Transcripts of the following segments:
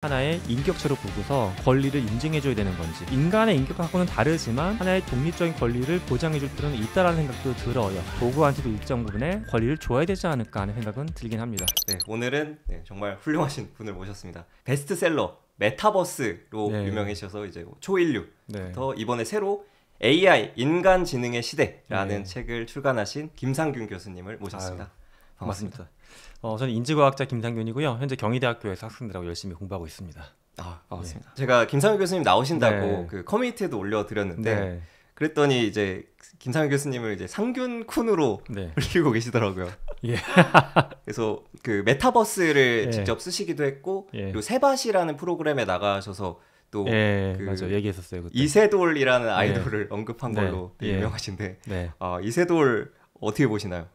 하나의 인격체로 보고서 권리를 인증해줘야 되는 건지, 인간의 인격하고는 다르지만 하나의 독립적인 권리를 보장해줄 필요는 있다라는 생각도 들어요. 도구한테도 일정 부분의 권리를 줘야 되지 않을까 하는 생각은 들긴 합니다. 네, 오늘은 정말 훌륭하신 분을 모셨습니다. 베스트셀러 메타버스로 유명해지셔서 이제 초인류부터 이번에 새로 AI 인간지능의 시대라는 책을 출간하신 김상균 교수님을 모셨습니다. 반갑습니다. 저는 인지과학자 김상균이고요. 현재 경희대학교에서 학생들하고 열심히 공부하고 있습니다. 반갑습니다. 제가 김상균 교수님 나오신다고 그 커뮤니티에도 올려드렸는데 그랬더니 이제 김상균 교수님을 이제 상균쿤으로 불리고 계시더라고요. 그래서 그 메타버스를 직접 쓰시기도 했고 그리고 세밭이라는 프로그램에 나가셔서 또 맞아 얘기했었어요. 그때. 이세돌이라는 아이돌을 언급한 걸로 유명하신데 이세돌 어떻게 보시나요?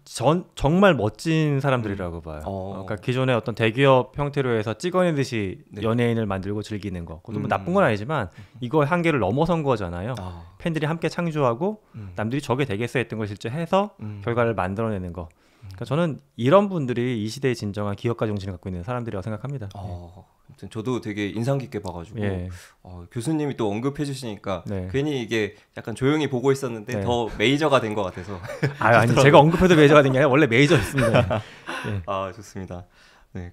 전 정말 멋진 사람들이라고 봐요. 그러니까 기존의 어떤 대기업 형태로 해서 찍어내듯이 연예인을 만들고 즐기는 거. 그것도 뭐 나쁜 건 아니지만 이거의 한계를 넘어선 거잖아요. 팬들이 함께 창조하고 남들이 저게 되겠어 했던 걸 실제 해서 결과를 만들어내는 거. 그러니까 저는 이런 분들이 이 시대의 진정한 기업가 정신을 갖고 있는 사람들이라고 생각합니다. 아무튼 저도 되게 인상 깊게 봐가지고 교수님이 또 언급해 주시니까 괜히 이게 약간 조용히 보고 있었는데 더 메이저가 된 것 같아서 아니 제가 언급해도 메이저가 된 게 아니라 원래 메이저였습니다. 좋습니다.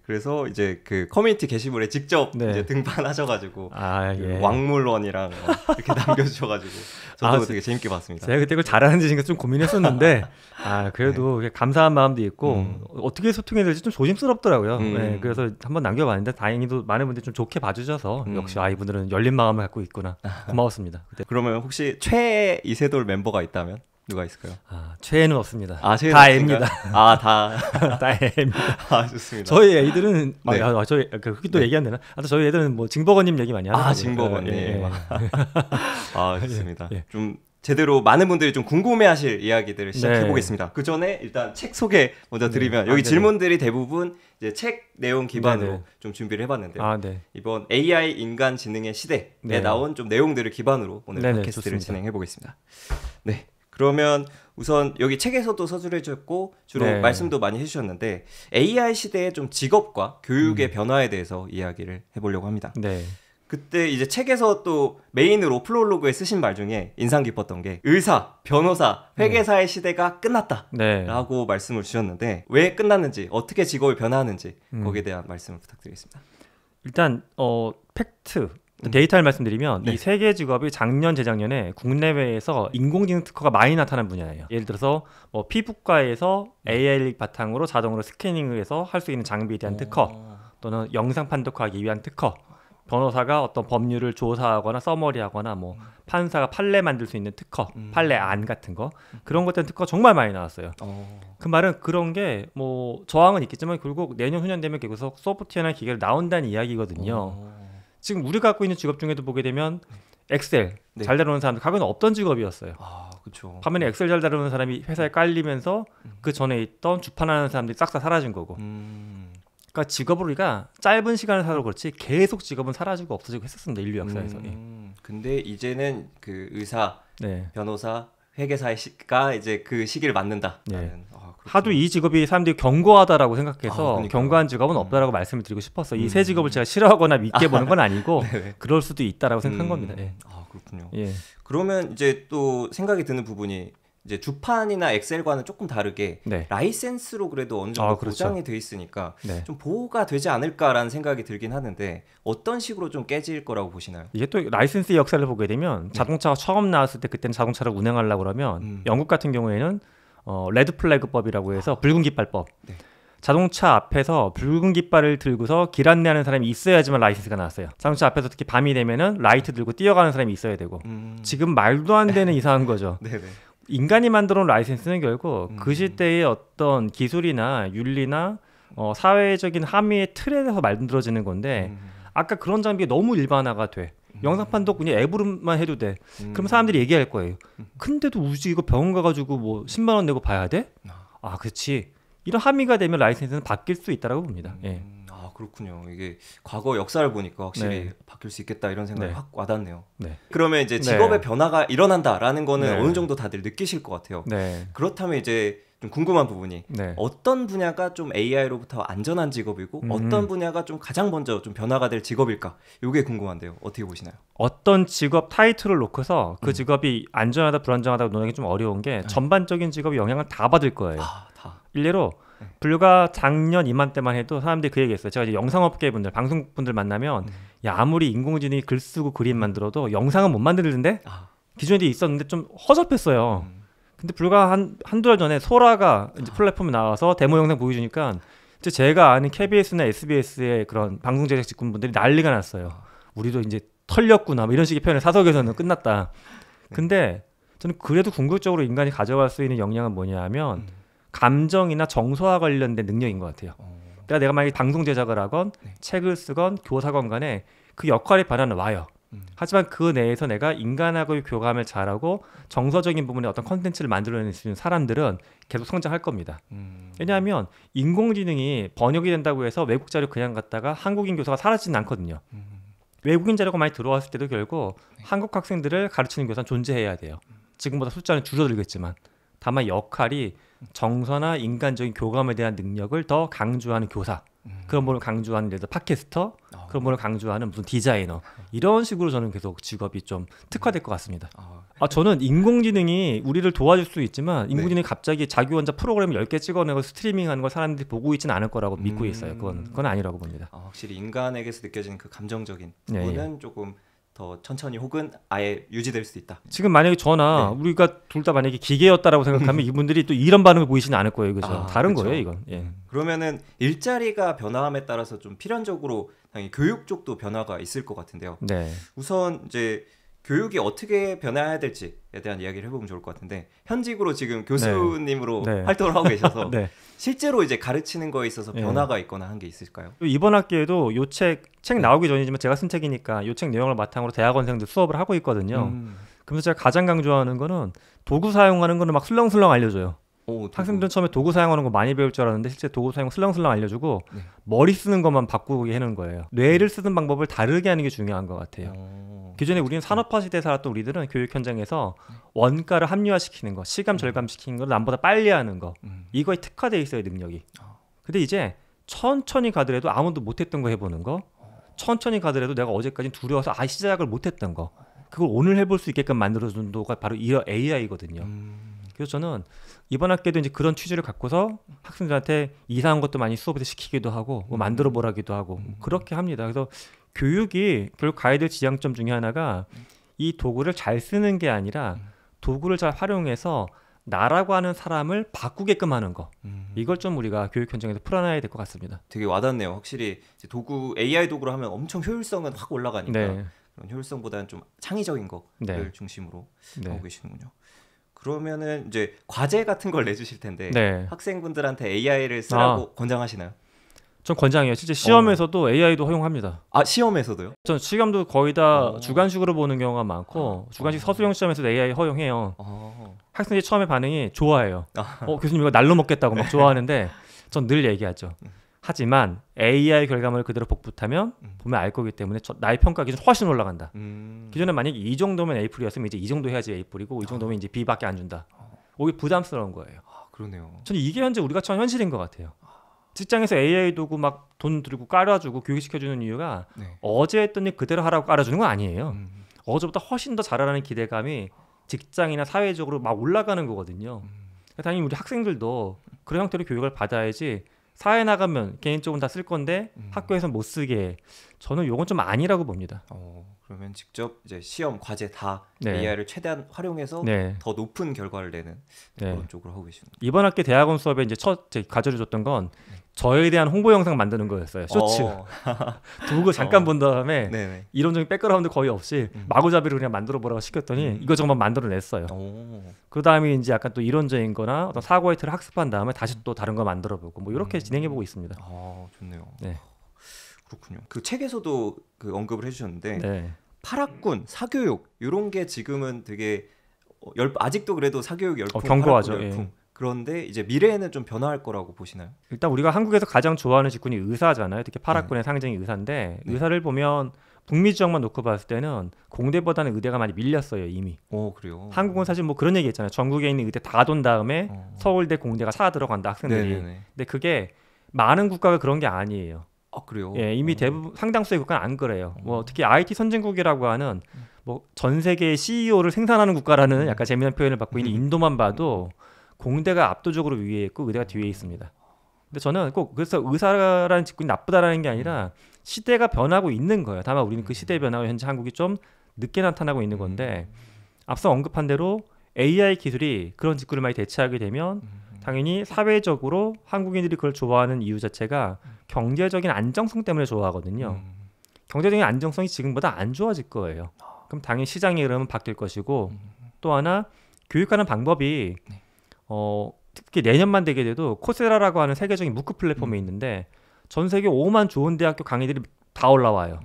그래서 이제 그 커뮤니티 게시물에 직접 이제 등판하셔가지고 그 왕물원이랑 이렇게 남겨주셔가지고 저도 되게 재밌게 봤습니다. 제가 그때 그걸 잘하는지 좀 고민했었는데 그래도 감사한 마음도 있고 어떻게 소통해야 될지 좀 조심스럽더라고요. 그래서 한번 남겨봤는데 다행히도 많은 분들이 좀 좋게 봐주셔서 역시 이분들은 열린 마음을 갖고 있구나. 고마웠습니다. 그때. 그러면 혹시 최애 이세돌 멤버가 있다면? 누가 있을까요? 최애는 없습니다. 최애는 다 애입니다. 다 애입니다. 좋습니다. 저희 애들은 저희 그렇게 또 얘기 안 되나? 저희 애들은 뭐 징버거님 얘기 많이 하는 징버거님. 좋습니다. 좀 제대로 많은 분들이 좀 궁금해하실 이야기들을 시작해 보겠습니다. 그 전에 일단 책 소개 먼저 드리면 여기 질문들이 대부분 이제 책 내용 기반으로 좀 준비를 해봤는데요. 이번 AI 인간지능의 시대에 나온 좀 내용들을 기반으로 오늘 팟캐스트를 진행해 보겠습니다. 그러면 우선 여기 책에서도 서술해 주셨고 주로 말씀도 많이 해주셨는데 AI 시대의 좀 직업과 교육의 변화에 대해서 이야기를 해보려고 합니다. 그때 이제 책에서 또 메인으로 프롤로그에 쓰신 말 중에 인상 깊었던 게 의사, 변호사, 회계사의 시대가 끝났다 라고 말씀을 주셨는데 왜 끝났는지 어떻게 직업이 변화하는지 거기에 대한 말씀을 부탁드리겠습니다. 일단 팩트 데이터를 말씀드리면 이 세 개 직업이 작년 재작년에 국내외에서 인공지능 특허가 많이 나타난 분야예요. 예를 들어서 뭐 피부과에서 AI 바탕으로 자동으로 스캐닝을 해서 할 수 있는 장비에 대한 특허, 또는 영상 판독하기 위한 특허, 변호사가 어떤 법률을 조사하거나 서머리하거나 뭐 판사가 판례 만들 수 있는 특허, 판례안 같은 거, 그런 것들 특허 정말 많이 나왔어요. 그 말은 그런 게 뭐 저항은 있겠지만 결국 내년 후년 되면 계속 소프트웨어나 기계를 나온다는 이야기거든요. 지금 우리가 갖고 있는 직업 중에도 보게 되면 엑셀 잘 다루는 사람들 과거에는 없던 직업이었어요. 그렇죠. 반면에 엑셀 잘 다루는 사람이 회사에 깔리면서 그 전에 있던 주판하는 사람들이 싹 다 사라진 거고. 그러니까 직업을 우리가 짧은 시간을 살아도 그렇지 계속 직업은 사라지고 없어지고 했었습니다. 인류 역사에서. 근데 이제는 그 의사, 변호사, 회계사가 이제 그 시기를 맞는다. 하도 이 직업이 사람들이 견고하다라고 생각해서 견고한 직업은 없다라고 말씀을 드리고 싶어서 이 세 직업을 제가 싫어하거나 믿게 보는 건 아니고 그럴 수도 있다라고 생각한 겁니다. 그렇군요. 그러면 이제 또 생각이 드는 부분이 이제 주판이나 엑셀과는 조금 다르게 라이센스로 그래도 어느 정도 보장이 돼 있으니까 좀 보호가 되지 않을까라는 생각이 들긴 하는데 어떤 식으로 좀 깨질 거라고 보시나요? 이게 또 라이센스의 역사를 보게 되면 자동차가 처음 나왔을 때 그때는 자동차를 운행하려고 그러면 영국 같은 경우에는 레드 플래그법이라고 해서 붉은 깃발법. 자동차 앞에서 붉은 깃발을 들고서 길 안내하는 사람이 있어야지만 라이센스가 나왔어요. 자동차 앞에서 특히 밤이 되면은 라이트 들고 뛰어가는 사람이 있어야 되고. 지금 말도 안 되는 이상한 거죠. 인간이 만들어 놓은 라이센스는 결국 그 시대의 어떤 기술이나 윤리나 사회적인 함의의 틀에서 만들어지는 건데 아까 그런 장비가 너무 일반화가 돼. 영상 판독 그냥 앱으로만 해도 돼. 그럼 사람들이 얘기할 거예요. 근데도 우지 이거 병원 가가지고 뭐 10만 원 내고 봐야 돼? 그렇지. 이런 함의가 되면 라이센스는 바뀔 수 있다고 봅니다. 그렇군요. 이게 과거 역사를 보니까 확실히 바뀔 수 있겠다 이런 생각이 확 와닿네요. 그러면 이제 직업의 변화가 일어난다라는 거는 어느 정도 다들 느끼실 것 같아요. 그렇다면 이제 좀 궁금한 부분이 네. 어떤 분야가 좀 AI로부터 안전한 직업이고 어떤 분야가 좀 가장 먼저 좀 변화가 될 직업일까? 이게 궁금한데요. 어떻게 보시나요? 어떤 직업 타이틀을 놓고서 그 직업이 안전하다 불안전하다 논하기 좀 어려운 게 전반적인 직업이 영향을 다 받을 거예요. 다. 일례로 불과 작년 이맘때만 해도 사람들이 그 얘기했어요. 제가 이제 영상업계 분들, 방송분들 만나면 야 아무리 인공지능이 글 쓰고 그림 만들어도 영상은 못 만드는데 기존에 있었는데 좀 허접했어요. 근데 불과 한두 달 전에 소라가 이제 플랫폼에 나와서 데모 영상 보여주니까 이제 제가 아는 KBS나 SBS의 그런 방송 제작 직군분들이 난리가 났어요. 우리도 이제 털렸구나 뭐 이런 식의 표현을 사석에서는 끝났다. 근데 저는 그래도 궁극적으로 인간이 가져갈 수 있는 역량은 뭐냐 하면 감정이나 정서와 관련된 능력인 것 같아요. 그러니까 내가 만약에 방송 제작을 하건 책을 쓰건 교사건 간에 그 역할의 변화는 와요. 하지만 그 내에서 내가 인간하고의 교감을 잘하고 정서적인 부분에 어떤 컨텐츠를 만들어낼 수 있는 사람들은 계속 성장할 겁니다. 왜냐하면 인공지능이 번역이 된다고 해서 외국 자료 그냥 갖다가 한국인 교사가 사라지진 않거든요. 외국인 자료가 많이 들어왔을 때도 결국 한국 학생들을 가르치는 교사는 존재해야 돼요. 지금보다 숫자는 줄어들겠지만 다만 역할이 정서나 인간적인 교감에 대한 능력을 더 강조하는 교사, 그런 분을 강조하는 예를 들어 팟캐스터, 그런 분을 강조하는 무슨 디자이너, 이런 식으로 저는 계속 직업이 좀 특화될 것 같습니다. 저는 인공지능이 우리를 도와줄 수 있지만 인공지능이 갑자기 자기 혼자 프로그램 10개 찍어내고 스트리밍하는 걸 사람들이 보고 있지는 않을 거라고 믿고 있어요. 그건 아니라고 봅니다. 확실히 인간에게서 느껴지는 그 감정적인 부분은 조금 더 천천히 혹은 아예 유지될 수 있다. 지금 만약에 저나 우리가 둘 다 만약에 기계였다라고 생각하면 이분들이 또 이런 반응을 보이지는 않을 거예요. 그죠? 다른 그쵸. 거예요, 이건. 예. 그러면은 일자리가 변화함에 따라서 좀 필연적으로 당연히 교육 쪽도 변화가 있을 것 같은데요. 네. 우선 이제 교육이 어떻게 변화해야 될지에 대한 이야기를 해보면 좋을 것 같은데 현직으로 지금 교수님으로 활동을 하고 계셔서 실제로 이제 가르치는 거에 있어서 변화가 있거나 한 게 있을까요? 이번 학기에도 요 책 나오기 전이지만 제가 쓴 책이니까 요 책 내용을 바탕으로 대학원생들 수업을 하고 있거든요. 그래서 제가 가장 강조하는 거는 도구 사용하는 거는 막 술렁술렁 알려줘요. 학생들은 처음에 도구 사용하는 거 많이 배울 줄 알았는데 실제 도구 사용 슬렁슬렁 알려주고 머리 쓰는 것만 바꾸게 해놓은 거예요. 뇌를 쓰는 방법을 다르게 하는 게 중요한 것 같아요. 기존에 우리는 산업화 시대에 살았던 우리들은 교육 현장에서 원가를 합리화시키는 거, 시간 절감시키는 걸 남보다 빨리 하는 거, 이거에 특화돼 있어요, 능력이. 근데 이제 천천히 가더라도 아무도 못했던 거 해보는 거, 천천히 가더라도 내가 어제까지 두려워서 시작을 못했던 거, 그걸 오늘 해볼 수 있게끔 만들어준 도가 바로 이 AI거든요. 그래서 저는 이번 학기에도 이제 그런 취지를 갖고서 학생들한테 이상한 것도 많이 수업에서 시키기도 하고 뭐 만들어 보라기도 하고 그렇게 합니다. 그래서 교육이 결국 가야 될 지향점 중에 하나가 이 도구를 잘 쓰는 게 아니라 도구를 잘 활용해서 나라고 하는 사람을 바꾸게끔 하는 거. 이걸 좀 우리가 교육 현장에서 풀어놔야 될 것 같습니다. 되게 와닿네요. 확실히 이제 도구 AI 도구로 하면 엄청 효율성은 확 올라가니까 그런 효율성보다는 좀 창의적인 거를 중심으로 하고 계시는군요. 그러면은 이제 과제 같은 걸 내주실 텐데 학생분들한테 AI를 쓰라고 권장하시나요? 전 권장해요. 실제 시험에서도 AI도 허용합니다. 시험에서도요? 전 시험도 거의 다 주관식으로 보는 경우가 많고 주관식 서술형 시험에서도 AI 허용해요. 학생들이 처음에 반응이 좋아해요. 교수님 이거 날로 먹겠다고 막 좋아하는데 전 늘 얘기하죠. 하지만 AI 결과물을 그대로 복붙하면 보면 알 거기 때문에 나의 평가 기준 훨씬 올라간다. 기존에 만약에 이 정도면 A뿔이었으면 이제 이 정도 해야지 A뿔이고 이 정도면 이제 B밖에 안 준다. 오히려 부담스러운 거예요. 그러네요. 저는 이게 현재 우리가 처한 현실인 것 같아요. 직장에서 AI 도구 막 돈 들고 깔아주고 교육시켜주는 이유가 어제 했던 일 그대로 하라고 깔아주는 건 아니에요. 어제보다 훨씬 더 잘하라는 기대감이 직장이나 사회적으로 막 올라가는 거거든요. 당연히 우리 학생들도 그런 형태로 교육을 받아야지 사회 나가면 개인적으로 다 쓸 건데 학교에서 못 쓰게 저는 요건 좀 아니라고 봅니다. 그러면 직접 이제 시험, 과제 다 AI를 최대한 활용해서 더 높은 결과를 내는 그런 쪽으로 하고 계십니다. 이번 학기 대학원 수업에 이제 첫 과제를 줬던 건 저에 대한 홍보 영상 만드는 거였어요. 쇼츠. 도구 잠깐 본 다음에 이론적인 백그라운드 거의 없이 마구잡이로 그냥 만들어 보라고 시켰더니 이거저거 만들어냈어요. 그 다음에 이제 약간 또 이론적인 거나 어떤 사고의 틀을 학습한 다음에 다시 또 다른 거 만들어 보고 뭐 이렇게 진행해 보고 있습니다. 좋네요. 그렇군요. 그 책에서도 그 언급을 해주셨는데 파락군, 사교육 이런 게 지금은 되게 아직도 그래도 사교육 열풍, 견고하죠. 열풍. 그런데 이제 미래에는 좀 변화할 거라고 보시나요? 일단 우리가 한국에서 가장 좋아하는 직군이 의사잖아요. 특히 파락군의 상징이 의사인데 의사를 보면 북미 지역만 놓고 봤을 때는 공대보다는 의대가 많이 밀렸어요 이미. 그래요. 한국은 사실 뭐 그런 얘기 있잖아요. 전국에 있는 의대 다 돈 다음에 서울대 공대가 차 들어간다 학생들이. 네네네. 근데 그게 많은 국가가 그런 게 아니에요. 그래요? 예, 이미 대부분 상당수의 국가는 안 그래요. 뭐 특히 IT 선진국이라고 하는 뭐 전 세계의 CEO를 생산하는 국가라는 약간 재미난 표현을 받고 있는 인도만 봐도 공대가 압도적으로 위에 있고 의대가 뒤에 있습니다. 근데 저는 꼭 그래서 의사라는 직군이 나쁘다라는 게 아니라 시대가 변하고 있는 거예요. 다만 우리는 그 시대의 변화가 현재 한국이 좀 늦게 나타나고 있는 건데 앞서 언급한 대로 AI 기술이 그런 직군을 많이 대체하게 되면 당연히 사회적으로 한국인들이 그걸 좋아하는 이유 자체가 경제적인 안정성 때문에 좋아하거든요. 경제적인 안정성이 지금보다 안 좋아질 거예요. 그럼 당연히 시장의 흐름은 바뀔 것이고 또 하나 교육하는 방법이 특히 내년만 되게 돼도 코세라라고 하는 세계적인 무크 플랫폼이 있는데 전 세계 5만 좋은 대학교 강의들이 다 올라와요.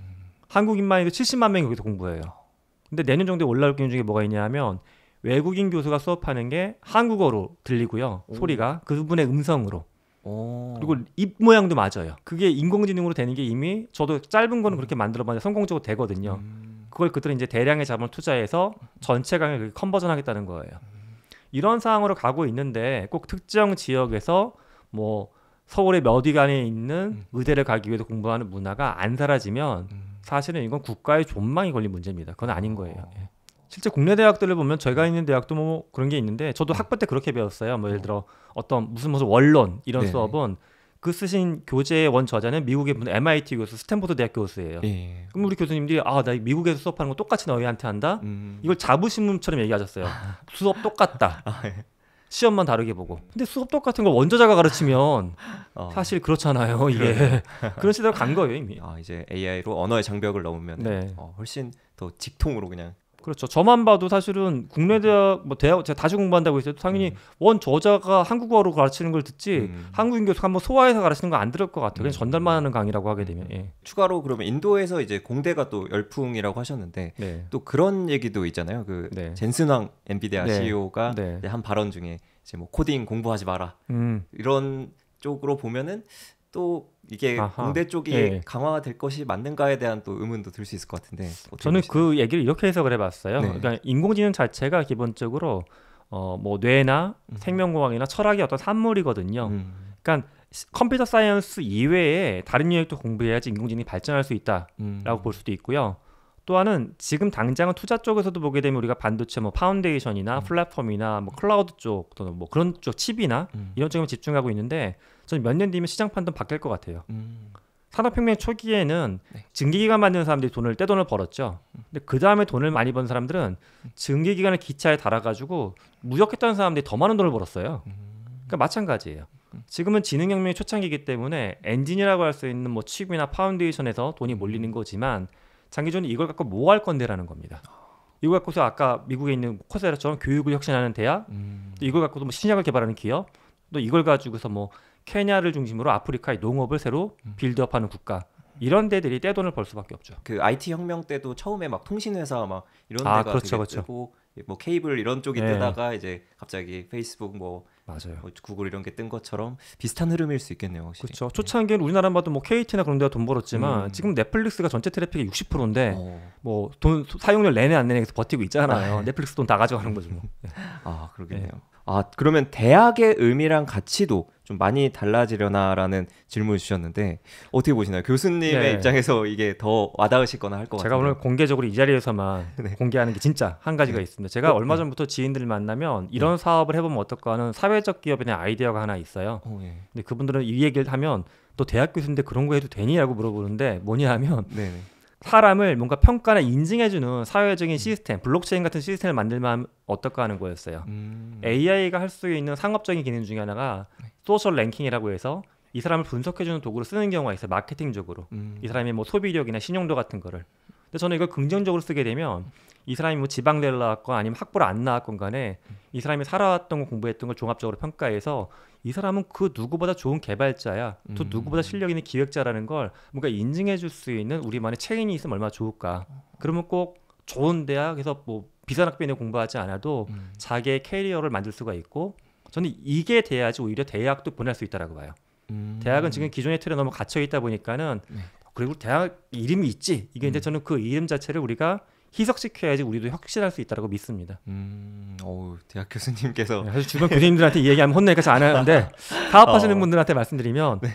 한국인만 해도 70만 명이 거기서 공부해요. 근데 내년 정도에 올라올 기준 중에 뭐가 있냐면 외국인 교수가 수업하는 게 한국어로 들리고요. 소리가 그분의 음성으로. 그리고 입 모양도 맞아요. 그게 인공지능으로 되는 게 이미 저도 짧은 거는 그렇게 만들어봤는데 성공적으로 되거든요. 그걸 그들은 이제 대량의 자본을 투자해서 전체 강의를 컨버전 하겠다는 거예요. 이런 상황으로 가고 있는데 꼭 특정 지역에서 뭐 서울의 몇 위간에 있는 의대를 가기 위해서 공부하는 문화가 안 사라지면 사실은 이건 국가의 존망이 걸린 문제입니다. 그건 아닌 거예요. 예. 실제 국내 대학들을 보면 저희가 있는 대학도 뭐 그런 게 있는데 저도 학부 때 그렇게 배웠어요. 뭐 예를 들어 어떤 무슨 원론 이런 네네. 수업은 그 쓰신 교재의 원 저자는 미국의 무슨 MIT 교수, 스탠포드 대학 교수예요. 예. 그럼 우리 교수님들이 나 미국에서 수업하는 거 똑같이 너희한테 한다? 이걸 자부심처럼 얘기하셨어요. 수업 똑같다. 시험만 다르게 보고. 근데 수업 똑같은 걸 원저자가 가르치면 사실 그렇잖아요. 이게 그런 시대로 간 거예요 이미. 이제 AI로 언어의 장벽을 넘으면 네. 훨씬 더 직통으로 그냥. 그렇죠. 저만 봐도 사실은 국내 대학 뭐 대학 제가 다시 공부한다고 했어도 당연히 원 저자가 한국어로 가르치는 걸 듣지 한국인 교수가 한번 소화해서 가르치는 거 안 들을 것 같아요. 그냥 전달만 하는 강의라고 하게 되면. 예. 추가로 그러면 인도에서 이제 공대가 또 열풍이라고 하셨는데 네. 또 그런 얘기도 있잖아요. 그 네. 젠슨왕 엔비디아 네. CEO가 네. 한 발언 중에 이제 뭐 코딩 공부하지 마라 이런 쪽으로 보면은 또 이게 공대 쪽이 예. 강화될 것이 맞는가에 대한 또 의문도 들 수 있을 것 같은데 저는 보시나요? 그 얘기를 이렇게 해석을 해봤어요. 네. 그러니까 인공지능 자체가 기본적으로 뭐 뇌나 생명공학이나 철학의 어떤 산물이거든요. 그러니까 컴퓨터 사이언스 이외에 다른 영역도 공부해야지 인공지능이 발전할 수 있다라고 볼 수도 있고요. 또 하나는 지금 당장은 투자 쪽에서도 보게 되면 우리가 반도체 뭐 파운데이션이나 플랫폼이나 뭐 클라우드 쪽 또는 뭐 그런 쪽 칩이나 이런 쪽에 집중하고 있는데 저는 몇 년 뒤면 시장 판단 바뀔 것 같아요. 산업혁명 초기에는 증기기관 만드는 사람들이 떼돈을 벌었죠. 근데 그 다음에 돈을 많이 번 사람들은 증기기관을 기차에 달아가지고 무역했던 사람들이 더 많은 돈을 벌었어요. 그러니까 마찬가지예요. 지금은 지능혁명의 초창기이기 때문에 엔진이라고 할 수 있는 뭐 칩이나 파운데이션에서 돈이 몰리는 거지만 장기적으로 이걸 갖고 뭐 할 건데라는 겁니다. 이걸 갖고서 아까 미국에 있는 코세라처럼 교육을 혁신하는 대학, 또 이걸 갖고도 뭐 신약을 개발하는 기업, 또 이걸 가지고서 뭐 케냐를 중심으로 아프리카의 농업을 새로 빌드업하는 국가 이런 데들이 떼돈을 벌 수밖에 없죠. 그 IT 혁명 때도 처음에 막 통신회사 막 이런 데가 그렇죠, 되게 그렇죠. 뜨고 뭐 케이블 이런 쪽이 네. 뜨다가 이제 갑자기 페이스북 뭐 맞아요. 구글 이런 게 뜬 것처럼 비슷한 흐름일 수 있겠네요. 확실히. 그렇죠. 초창기에는 우리나라 봐도 뭐 KT나 그런 데가 돈 벌었지만 지금 넷플릭스가 전체 트래픽의 60%인데 뭐 돈 사용료 내내 안 내내서 버티고 있잖아요. 넷플릭스 돈 다 가져가는 거죠. 뭐. 그러겠네요. 그러면 대학의 의미랑 가치도 좀 많이 달라지려나라는 질문을 주셨는데 어떻게 보시나요? 교수님의 입장에서 이게 더 와닿으시거나 할 것 같아요. 제가 오늘 공개적으로 이 자리에서만 공개하는 게 진짜 한 가지가 있습니다. 제가 얼마 전부터 지인들을 만나면 이런 사업을 해보면 어떨까 하는 사회적 기업에 대한 아이디어가 하나 있어요. 근데 그분들은 이 얘기를 하면 또 대학 교수인데 그런 거 해도 되니라고 물어보는데 뭐냐 하면 사람을 뭔가 평가나 인증해주는 사회적인 시스템, 블록체인 같은 시스템을 만들면 어떨까 하는 거였어요. AI가 할 수 있는 상업적인 기능 중에 하나가 소셜 랭킹이라고 해서 이 사람을 분석해주는 도구로 쓰는 경우가 있어요. 마케팅적으로. 이 사람의 뭐 소비력이나 신용도 같은 거를. 근데 저는 이걸 긍정적으로 쓰게 되면 이 사람이 뭐 지방대를 나왔건 아니면 학부를 안 나왔건 간에 이 사람이 살아왔던 거 공부했던 걸 종합적으로 평가해서 이 사람은 그 누구보다 좋은 개발자야. 또 누구보다 실력 있는 기획자라는 걸 뭔가 인증해 줄 수 있는 우리만의 체인이 있으면 얼마나 좋을까. 그러면 꼭 좋은 대학에서 뭐 비싼 학비에 공부하지 않아도 자기의 캐리어를 만들 수가 있고 저는 이게 돼야지 오히려 대학도 보낼 수 있다라고 봐요. 대학은 지금 기존의 틀에 너무 갇혀 있다 보니까는 그리고 대학 이름이 있지. 이게 이제 저는 그 이름 자체를 우리가 희석시켜야지 우리도 혁신할 수 있다고 믿습니다. 대학 교수님께서 사실 주변 교수님들한테 이 얘기하면 혼내니까 잘 안 하는데 사업하시는 분들한테 말씀드리면 네.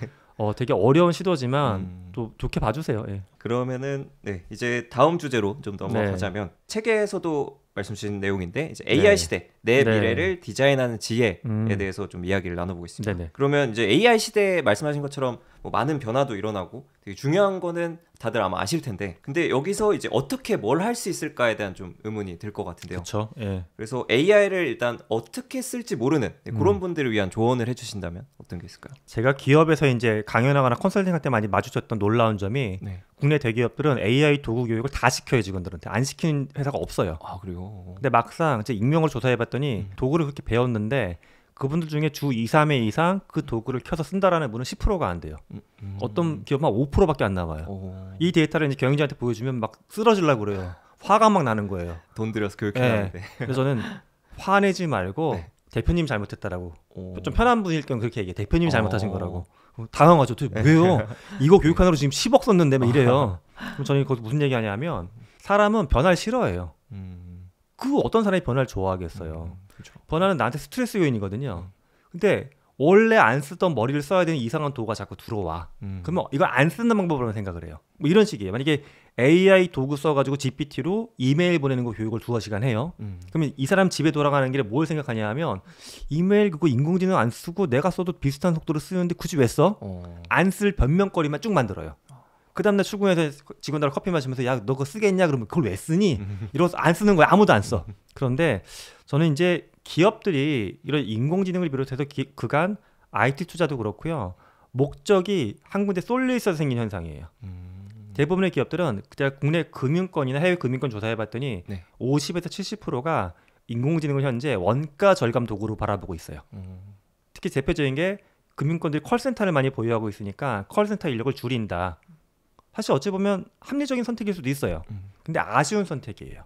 되게 어려운 시도지만 또 좋게 봐주세요. 예. 그러면은 이제 다음 주제로 좀 넘어가자면 책에서도 말씀 주신 내용인데 이제 AI 시대 내 미래를 디자인하는 지혜에 대해서 좀 이야기를 나눠보겠습니다. 네네. 그러면 이제 AI 시대에 말씀하신 것처럼 뭐 많은 변화도 일어나고 되게 중요한 거는 다들 아마 아실 텐데 근데 여기서 이제 어떻게 뭘 할 수 있을까에 대한 좀 의문이 들 것 같은데요. 그렇죠. 예. 그래서 AI를 일단 어떻게 쓸지 모르는 그런 분들을 위한 조언을 해주신다면 어떤 게 있을까요? 제가 기업에서 이제 강연하거나 컨설팅할 때 많이 마주쳤던 놀라운 점이 국내 대기업들은 AI 도구 교육을 다 시켜요. 직원들한테 안 시키는 회사가 없어요. 아 그래요? 근데 막상 이제 익명을 조사해봤더니 도구를 그렇게 배웠는데 그분들 중에 주 2, 3회 이상 그 도구를 켜서 쓴다라는 분은 10%가 안 돼요. 어떤 기업은 5%밖에 안 나와요. 이 데이터를 이제 경영자한테 보여주면 막 쓰러지려고 그래요. 화가 막 나는 거예요. 돈 들여서 교육해놨는데. 그래서 저는 화내지 말고 대표님 잘못했다라고. 좀 편한 분일 경우 그렇게 얘기해. 대표님이 잘못하신 거라고. 당황하죠. 왜요? 이거 교육하느라고 지금 10억 썼는데 막 이래요. 그럼 저는 거기서 무슨 얘기하냐면 사람은 변화를 싫어해요. 그 어떤 사람이 변화를 좋아하겠어요. 그렇죠. 변화는 나한테 스트레스 요인이거든요. 근데 원래 안 쓰던 머리를 써야 되는 이상한 도구가 자꾸 들어와. 그러면 이걸 안 쓰는 방법으로 생각을 해요. 뭐 이런 식이에요. 만약에 AI 도구 써가지고 GPT로 이메일 보내는 거 교육을 2시간 해요. 그러면 이 사람 집에 돌아가는 길에 뭘 생각하냐 하면 이메일 그거 인공지능 안 쓰고 내가 써도 비슷한 속도로 쓰는데 굳이 왜 써? 안 쓸 변명거리만 쭉 만들어요. 그 다음날 출근해서 직원들 커피 마시면서 야 너 그거 쓰겠냐 그러면 그걸 왜 쓰니? 이러면서 안 쓰는 거야. 아무도 안 써. 그런데 저는 이제 기업들이 이런 인공지능을 비롯해서 그간 IT 투자도 그렇고요. 목적이 한 군데 쏠려 있어서 생긴 현상이에요. 대부분의 기업들은 제가 국내 금융권이나 해외 금융권 조사해봤더니 50에서 70%가 인공지능을 현재 원가 절감 도구로 바라보고 있어요. 특히 대표적인 게 금융권들이 콜센터를 많이 보유하고 있으니까 콜센터 인력을 줄인다. 사실 어찌 보면 합리적인 선택일 수도 있어요. 근데 아쉬운 선택이에요.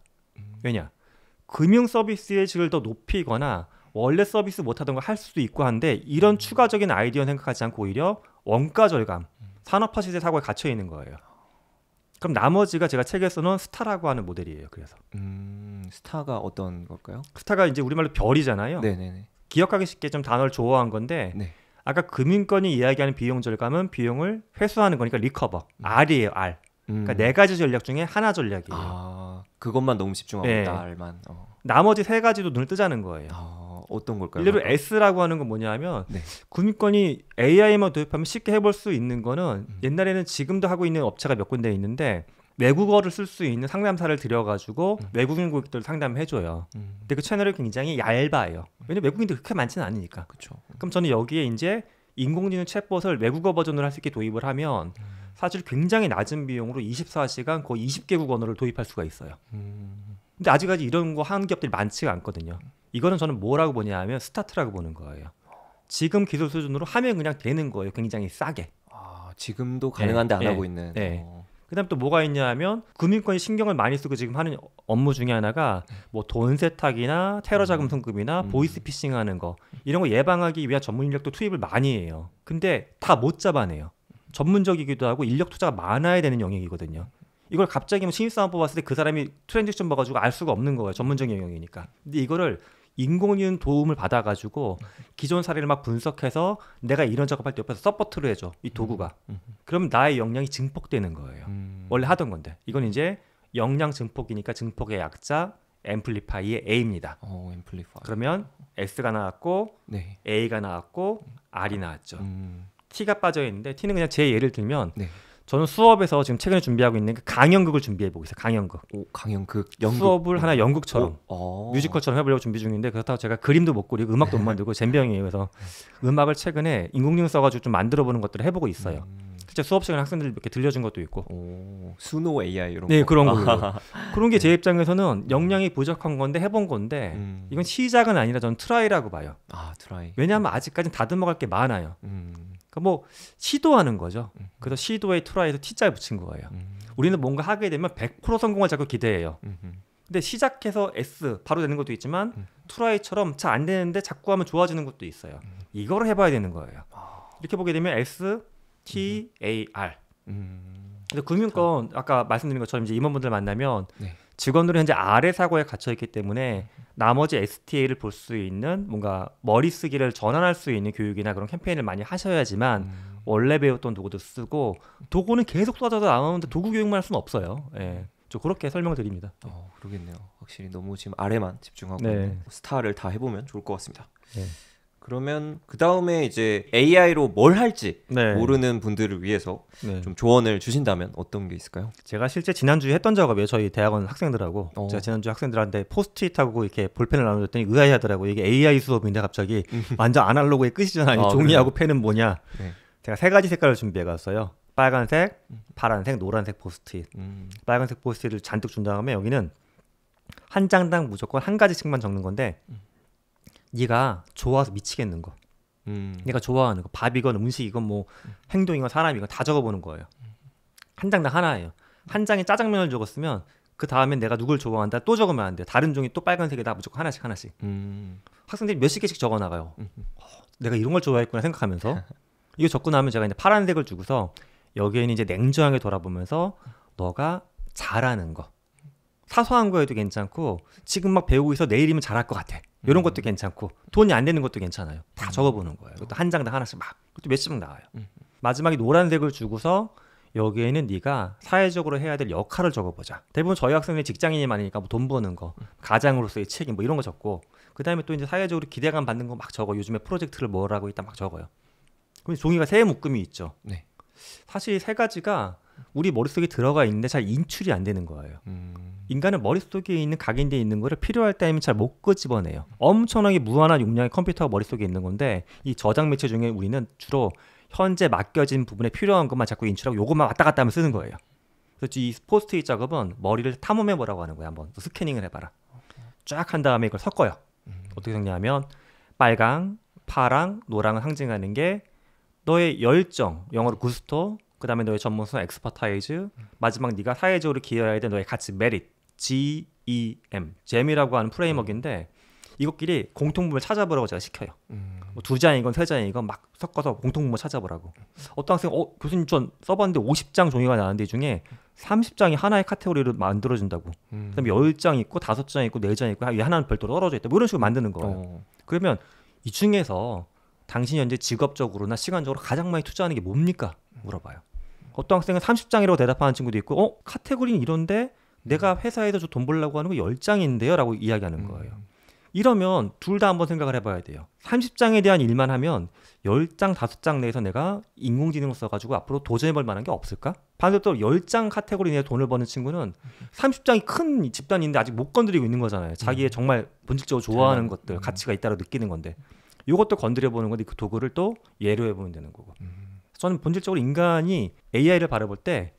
왜냐? 금융 서비스의 질을 더 높이거나 원래 서비스 못하던 걸 할 수도 있고 한데 이런 추가적인 아이디어는 생각하지 않고 오히려 원가 절감, 산업화 시대 사고에 갇혀 있는 거예요. 그럼 나머지가 제가 책에서는 스타라고 하는 모델이에요. 그래서 스타가 어떤 걸까요? 스타가 이제 우리말로 별이잖아요. 네네네. 기억하기 쉽게 좀 단어를 조어한 건데 아까 금융권이 이야기하는 비용 절감은 비용을 회수하는 거니까 리커버. R이에요. R. 그러니까 4가지 전략 중에 하나 전략이에요. 아, 그것만 너무 집중하고 있다. R만. 나머지 3가지도 눈을 뜨자는 거예요. 어떤 걸까요? 예를 들어 S라고 하는 건 뭐냐면 금융권이 AI만 도입하면 쉽게 해볼 수 있는 거는 옛날에는 지금도 하고 있는 업체가 몇 군데 있는데 외국어를 쓸 수 있는 상담사를 들여가지고 외국인 고객들 상담해줘요. 근데 그 채널이 굉장히 얇아요. 왜냐면 외국인들 그렇게 많지는 않으니까. 그쵸. 그럼 저는 여기에 이제 인공지능 챗봇을 외국어 버전으로 할 수 있게 도입을 하면 사실 굉장히 낮은 비용으로 24시간 거의 20개국 언어를 도입할 수가 있어요. 근데 아직까지 이런 거 하는 기업들이 많지가 않거든요. 이거는 저는 뭐라고 보냐 하면 스타트라고 보는 거예요. 지금 기술 수준으로 하면 그냥 되는 거예요. 굉장히 싸게. 지금도 가능한데 안 하고 있는. 그 다음 또 뭐가 있냐 하면 금융권이 신경을 많이 쓰고 지금 하는 업무 중에 하나가 뭐 돈 세탁이나 테러 자금 송금이나 보이스 피싱 하는 거 이런 거 예방하기 위한 전문 인력도 투입을 많이 해요. 근데 다 못 잡아내요. 전문적이기도 하고 인력 투자가 많아야 되는 영역이거든요. 이걸 갑자기 뭐 신입사원 뽑았을 때 그 사람이 트랜지션 봐가지고 알 수가 없는 거예요. 전문적인 영역이니까. 근데 이거를 인공지능 도움을 받아가지고 기존 사례를 막 분석해서 내가 이런 작업할 때 옆에서 서포트를 해줘. 이 도구가. 그럼 나의 역량이 증폭되는 거예요. 원래 하던 건데. 이건 이제 역량 증폭이니까 증폭의 약자 앰플리파이의 A입니다. 앰플리파이. 그러면 S가 나왔고 A가 나왔고 R이 나왔죠. T가 빠져 있는데 T는 그냥 제 예를 들면 저는 수업에서 지금 최근에 준비하고 있는 강연극을 준비해보고 있어요. 강연극. 강연극. 연극. 수업을 하나 연극처럼 뮤지컬처럼 해보려고 준비 중인데 그렇다고 제가 그림도 못 그리고 음악도 못 만들고 젬병이에요. 그래서 음악을 최근에 인공지능 써가지고 좀 만들어보는 것들을 해보고 있어요. 실제 수업 시간에 학생들 몇 개 들려준 것도 있고. 수노 AI 이런 거. 네, 그런 걸로. 그런 게 제 입장에서는 역량이 부족한 건데 해본 건데 이건 시작은 아니라 저는 트라이라고 봐요. 트라이. 왜냐하면 아직까지는 다듬어갈 게 많아요. 그러니까 뭐 시도하는 거죠. 그래서 시도에 트라이에서 T자를 붙인 거예요. 우리는 뭔가 하게 되면 100% 성공을 자꾸 기대해요. 근데 시작해서 S 바로 되는 것도 있지만 트라이처럼 잘 안 되는데 자꾸 하면 좋아지는 것도 있어요. 이거를 해봐야 되는 거예요. 이렇게 보게 되면 S, T, A, R. 근데 금융권 아까 말씀드린 것처럼 이제 임원분들 만나면 직원들은 현재 아래 사고에 갇혀 있기 때문에 나머지 STA를 볼 수 있는 뭔가 머리 쓰기를 전환할 수 있는 교육이나 그런 캠페인을 많이 하셔야지만 원래 배웠던 도구도 쓰고 도구는 계속 쏟아져 나오는데 도구 교육만 할 수는 없어요. 예. 저 그렇게 설명을 드립니다. 그러겠네요. 확실히 너무 지금 아래만 집중하고 스타를 다 해보면 좋을 것 같습니다. 그러면 그 다음에 이제 AI로 뭘 할지 모르는 분들을 위해서 좀 조언을 주신다면 어떤 게 있을까요? 제가 실제 지난주에 했던 작업이에요. 저희 대학원 학생들하고 제가 지난주에 학생들한테 포스트잇하고 이렇게 볼펜을 나눠줬더니 의아해하더라고요. 이게 AI 수업인데 갑자기 완전 아날로그의 끝이잖아요. 종이하고 펜은 뭐냐. 제가 3가지 색깔을 준비해갔어요. 빨간색, 파란색, 노란색 포스트잇. 빨간색 포스트잇을 잔뜩 준 다음에 여기는 한 장당 무조건 한 가지씩만 적는 건데 네가 좋아서 미치겠는 거, 네가 좋아하는 거, 밥이건 음식이건 뭐 행동이건 사람이건 다 적어보는 거예요. 한 장당 하나예요. 한 장에 짜장면을 적었으면 그 다음엔 내가 누굴 좋아한다 또 적으면 안 돼요. 다른 종이 또 빨간색에다 무조건 하나씩. 학생들이 몇십 개씩 적어나가요. 내가 이런 걸 좋아했구나 생각하면서 이거 적고 나면 제가 이제 파란색을 주고서 여기에는 이제 냉정하게 돌아보면서 너가 잘하는 거, 사소한 거에도 괜찮고 지금 막 배우고 있어 내일이면 잘할 것 같아 이런 것도 괜찮고 돈이 안 되는 것도 괜찮아요. 다 적어보는 거예요. 그것도 한 장당 하나씩 막 그것도 몇십 명 나와요. 마지막에 노란색을 주고서 여기에는 네가 사회적으로 해야 될 역할을 적어보자. 대부분 저희 학생들이 직장인이 많으니까 뭐 돈 버는 거, 가장으로서의 책임 뭐 이런 거 적고 그 다음에 또 이제 사회적으로 기대감 받는 거 막 적어. 요즘에 프로젝트를 뭘 하고 있다 막 적어요. 그럼 종이가 3묶음이 있죠. 사실 이 3가지가 우리 머릿속에 들어가 있는데 잘 인출이 안 되는 거예요. 인간은 머릿속에 있는 각인되어 있는 거를 필요할 때면 잘 못 끄집어내요. 엄청나게 무한한 용량의 컴퓨터가 머릿속에 있는 건데 이 저장 매체 중에 우리는 주로 현재 맡겨진 부분에 필요한 것만 자꾸 인출하고 요것만 왔다 갔다 하면 쓰는 거예요. 그래서 이 포스트잇 작업은 머리를 탐험해보라고 하는 거야. 한번 스캐닝을 해봐라. 쫙 한 다음에 이걸 섞어요. 어떻게 섞냐면 빨강, 파랑, 노랑을 상징하는 게 너의 열정, 영어로 구스토, 그 다음에 너의 전문성, 엑스퍼타이즈, 마지막 네가 사회적으로 기여해야 될 너의 가치, 메릿, GEM, GEM이라고 하는 프레임워크인데 이것끼리 공통분을 찾아보라고 제가 시켜요. 뭐 2장이건 3장이건 막 섞어서 공통분을 찾아보라고. 어떤 학생 교수님 전 써봤는데 50장 종이가 나왔는데 이 중에 30장이 하나의 카테고리로 만들어준다고. 그다음에 10장 있고 5장 있고 4장 있고 하나는 별도로 떨어져 있다. 뭐 이런 식으로 만드는 거예요. 그러면 이 중에서 당신이 현재 직업적으로나 시간적으로 가장 많이 투자하는 게 뭡니까? 물어봐요. 어떤 학생은 30장이라고 대답하는 친구도 있고 카테고리는 이런데 내가 회사에서 돈 벌려고 하는 거 10장인데요? 라고 이야기하는 거예요. 이러면 둘 다 한번 생각을 해봐야 돼요. 30장에 대한 일만 하면 10장, 5장 내에서 내가 인공지능을 써가지고 앞으로 도전해볼 만한 게 없을까? 반대로 또 10장 카테고리 내에 돈을 버는 친구는 30장이 큰 집단인데 아직 못 건드리고 있는 거잖아요. 자기의 정말 본질적으로 좋아하는 것들, 가치가 있다고 느끼는 건데 이것도 건드려보는 건데 그 도구를 또 예로 해보면 되는 거고. 저는 본질적으로 인간이 AI를 바라볼 때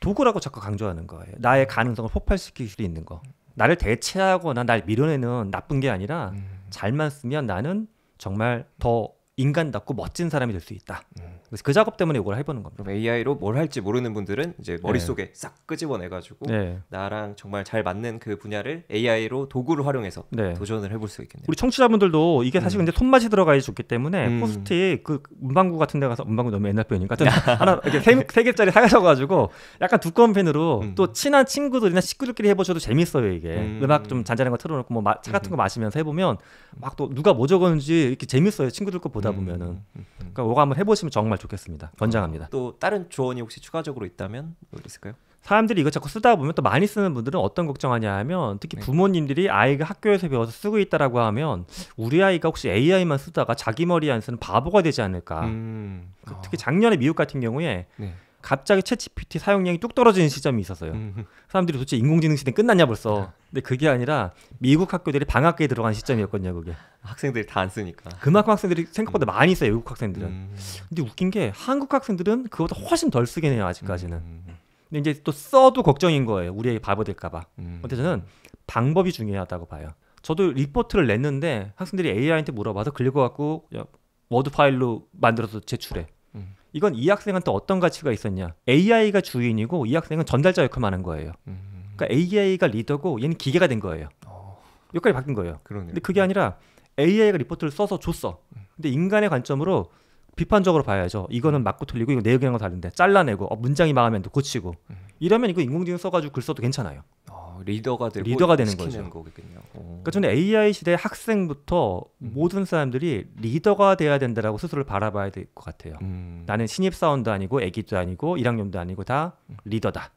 도구라고 자꾸 강조하는 거예요. 나의 가능성을 폭발시킬 수 있는 거. 나를 대체하거나 날 밀어내는 나쁜 게 아니라 잘만 쓰면 나는 정말 더 인간답고 멋진 사람이 될 수 있다. 그래서 그 작업 때문에 이걸 해보는 겁니다. 그럼 AI로 뭘 할지 모르는 분들은 이제 머릿속에 싹 끄집어내가지고 나랑 정말 잘 맞는 그 분야를 AI로 도구를 활용해서 도전을 해볼 수 있겠네요. 우리 청취자분들도 이게 사실 근데 손맛이 들어가야 좋기 때문에 포스트잇 그 문방구 같은 데 가서 문방구 너무 옛날 표현이니까 하나 이렇게 3개짜리 사가셔가지고 약간 두꺼운 펜으로 또 친한 친구들이나 식구들끼리 해보셔도 재밌어요. 이게 음악 좀 잔잔한 거 틀어놓고 뭐 차 같은 거 마시면서 해보면 막 또 누가 뭐 적었는지 이렇게 재밌어요. 친구들 거 보다 보면은. 그러니까 이거 한번 해보시면 정말 좋겠습니다. 권장합니다. 또 다른 조언이 혹시 추가적으로 있다면 뭐 있을까요? 사람들이 이거 자꾸 쓰다 보면 또 많이 쓰는 분들은 어떤 걱정하냐 하면 특히 부모님들이 아이가 학교에서 배워서 쓰고 있다라고 하면 우리 아이가 혹시 AI만 쓰다가 자기 머리 안 쓰는 바보가 되지 않을까. 특히 작년에 미국 같은 경우에 갑자기 챗GPT 사용량이 뚝 떨어지는 시점이 있었어요. 사람들이 도대체 인공지능 시대 끝났냐 벌써. 근데 그게 아니라 미국 학교들이 방학기에 들어간 시점이었거든요. 그게. 학생들이 다 안 쓰니까. 그만큼 학생들이 생각보다 많이 써요. 외국 학생들은. 근데 웃긴 게 한국 학생들은 그거보다 훨씬 덜 쓰긴 해요. 아직까지는. 근데 이제 또 써도 걱정인 거예요. 우리 애기 바보 될까 봐. 근데 저는 방법이 중요하다고 봐요. 저도 리포트를 냈는데 학생들이 AI한테 물어봐서 긁어갖고 워드 파일로 만들어서 제출해. 이건 이 학생한테 어떤 가치가 있었냐. AI가 주인이고 이 학생은 전달자 역할만 하는 거예요. 그러니까 AI가 리더고 얘는 기계가 된 거예요. 역할이 바뀐 거예요. 그러네요. 근데 그게 아니라 AI가 리포트를 써서 줬어. 근데 인간의 관점으로 비판적으로 봐야죠. 이거는 맞고 틀리고 이거 내용이랑 다른데 잘라내고 문장이 마음에 안 들고 고치고 이러면 이거 인공지능 써가지고 글 써도 괜찮아요. 리더가 되는 거죠. 거겠군요. 그러니까 저는 AI 시대 학생부터 모든 사람들이 리더가 돼야 된다라고 스스로를 바라봐야 될 것 같아요. 나는 신입사원도 아니고 애기도 아니고 1학년도 아니고 다 리더다.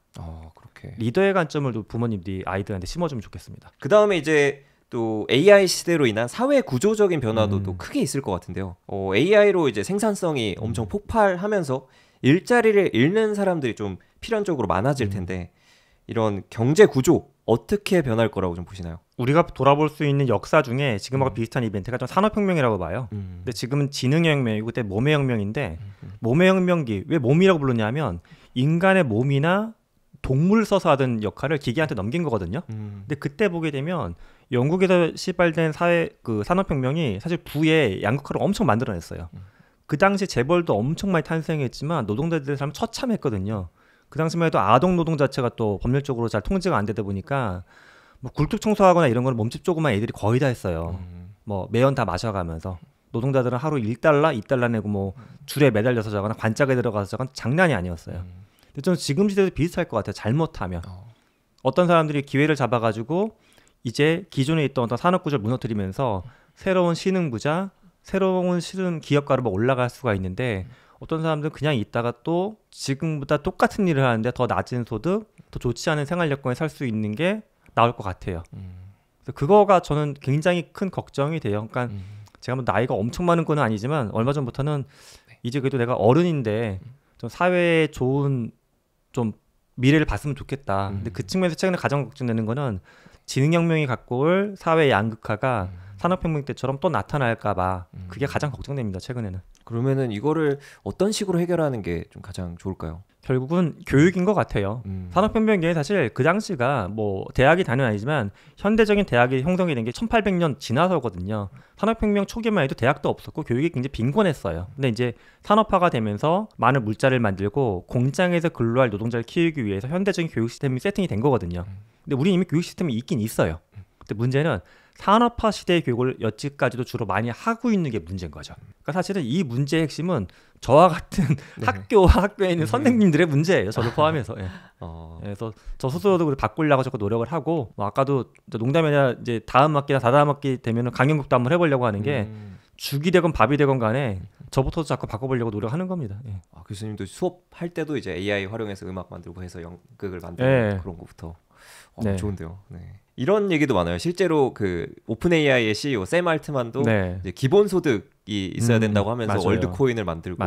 그렇게 리더의 관점을 부모님들이 아이들한테 심어주면 좋겠습니다. 그 다음에 이제 또 AI 시대로 인한 사회 구조적인 변화도 또 크게 있을 것 같은데요. AI로 이제 생산성이 엄청 폭발하면서 일자리를 잃는 사람들이 좀 필연적으로 많아질 텐데 이런 경제 구조 어떻게 변할 거라고 좀 보시나요? 우리가 돌아볼 수 있는 역사 중에 지금하고 비슷한 이벤트가 좀 산업혁명이라고 봐요. 근데 지금은 지능혁명이고 그때 몸의 혁명인데 몸의 혁명기 왜 몸이라고 부르냐면 인간의 몸이나 동물을 써서 하던 역할을 기계한테 넘긴 거거든요. 근데 그때 보게 되면 영국에서 시발된 산업혁명이 사실 부의 양극화를 엄청 만들어냈어요. 그 당시 재벌도 엄청 많이 탄생했지만 노동자들의 삶은 처참했거든요. 그 당시만 해도 아동 노동 자체가 또 법률적으로 잘 통제가 안 되다 보니까 뭐 굴뚝 청소하거나 이런 거는 몸집 조그만 애들이 거의 다 했어요. 뭐 매연 다 마셔가면서 노동자들은 하루 1달러, 2달러 내고 뭐 줄에 매달려서 자거나 관짝에 들어가서 자거나 장난이 아니었어요. 근데 저는 지금 시대도 비슷할 것 같아요. 잘못하면 어떤 사람들이 기회를 잡아가지고 이제 기존에 있던 어떤 산업 구조를 무너뜨리면서 새로운 신흥부자, 새로운 신흥 기업가로 막 올라갈 수가 있는데 어떤 사람들은 그냥 있다가 또 지금보다 똑같은 일을 하는데 더 낮은 소득, 더 좋지 않은 생활 여건에 살 수 있는 게 나올 것 같아요. 그래서 그거가 저는 굉장히 큰 걱정이 돼요. 그러니까 제가 뭐 나이가 엄청 많은 건 아니지만 얼마 전부터는 이제 그래도 내가 어른인데 좀 사회에 좋은 좀 미래를 봤으면 좋겠다. 근데 그 측면에서 최근에 가장 걱정되는 거는 지능혁명이 갖고 올 사회 양극화가 산업혁명 때처럼 또 나타날까봐 그게 가장 걱정됩니다. 최근에는. 그러면은 이거를 어떤 식으로 해결하는 게 좀 가장 좋을까요? 결국은 교육인 것 같아요. 산업혁명이 사실 그 당시가 뭐 대학이 당연히 아니지만 현대적인 대학이 형성이 된 게 1800년 지나서거든요. 산업혁명 초기만 해도 대학도 없었고 교육이 굉장히 빈곤했어요. 근데 이제 산업화가 되면서 많은 물자를 만들고 공장에서 근로할 노동자를 키우기 위해서 현대적인 교육 시스템이 세팅이 된 거거든요. 근데 우리 이미 교육 시스템이 있긴 있어요. 근데 문제는 산업화 시대의 교육을 여지까지도 주로 많이 하고 있는 게 문제인 거죠. 그러니까 사실은 이 문제의 핵심은 저와 같은 학교에 있는 선생님들의 문제예요. 저를 포함해서. 예. 그래서 저 스스로도 그걸 바꾸려고 자꾸 노력을 하고 뭐 아까도 농담이 아니라 이제 다음 학기나 다다음 학기 되면은 강연극도 한번 해보려고 하는 게 죽이 되건 밥이 되건 간에 저부터 자꾸 바꿔보려고 노력하는 겁니다. 예. 교수님도 수업할 때도 이제 AI 활용해서 음악 만들고 해서 연극을 만드는 그런 것부터 좋은데요. 네. 이런 얘기도 많아요. 실제로 그 오픈 AI의 CEO 샘 알트만도 이제 기본 소득이 있어야 된다고 하면서 맞아요. 월드 코인을 만들고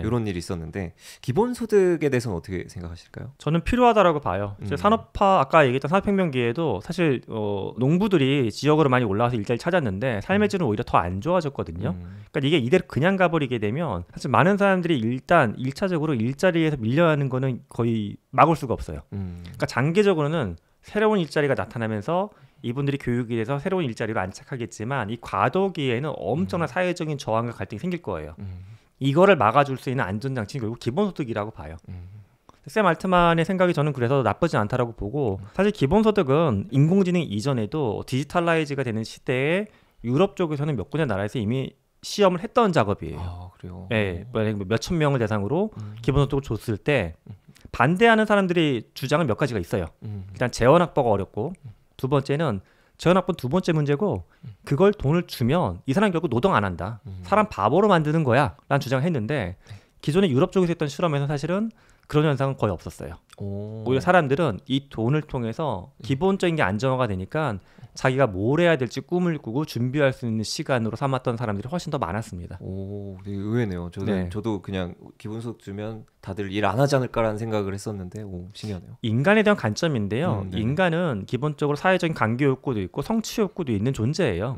이런 일이 있었는데 기본 소득에 대해서는 어떻게 생각하실까요? 저는 필요하다라고 봐요. 산업화 아까 얘기했던 산업혁명기에도 사실 농부들이 지역으로 많이 올라와서 일자리 찾았는데 삶의 질은 오히려 더 안 좋아졌거든요. 그러니까 이게 이대로 그냥 가버리게 되면 사실 많은 사람들이 일단 1차적으로 일자리에서 밀려나는 거는 거의 막을 수가 없어요. 그러니까 장기적으로는 새로운 일자리가 나타나면서 이분들이 교육에 대해서 새로운 일자리로 안착하겠지만 이 과도기에는 엄청난 사회적인 저항과 갈등이 생길 거예요. 이거를 막아줄 수 있는 안전장치는 결국 기본소득이라고 봐요. 샘 알트만의 생각이 저는 그래서 나쁘지 않다라고 보고 사실 기본소득은 인공지능 이전에도 디지털라이즈가 되는 시대에 유럽 쪽에서는 몇 군데 나라에서 이미 시험을 했던 작업이에요. 그래요? 네, 몇천 명을 대상으로 기본소득을 줬을 때 반대하는 사람들이 주장은 몇 가지가 있어요. 일단 재원확보가 어렵고 두 번째는 재원확보는 두 번째 문제고 그걸 돈을 주면 이 사람 결국 노동 안 한다. 사람 바보로 만드는 거야 라는 주장을 했는데 기존에 유럽 쪽에서 했던 실험에서는 사실은 그런 현상은 거의 없었어요. 오히려 사람들은 이 돈을 통해서 기본적인 게 안정화가 되니까 자기가 뭘 해야 될지 꿈을 꾸고 준비할 수 있는 시간으로 삼았던 사람들이 훨씬 더 많았습니다. 되게 의외네요. 저도 그냥 기본소득 주면 다들 일 안 하지 않을까라는 생각을 했었는데 신기하네요. 인간에 대한 관점인데요. 인간은 기본적으로 사회적인 관계 욕구도 있고 성취 욕구도 있는 존재예요.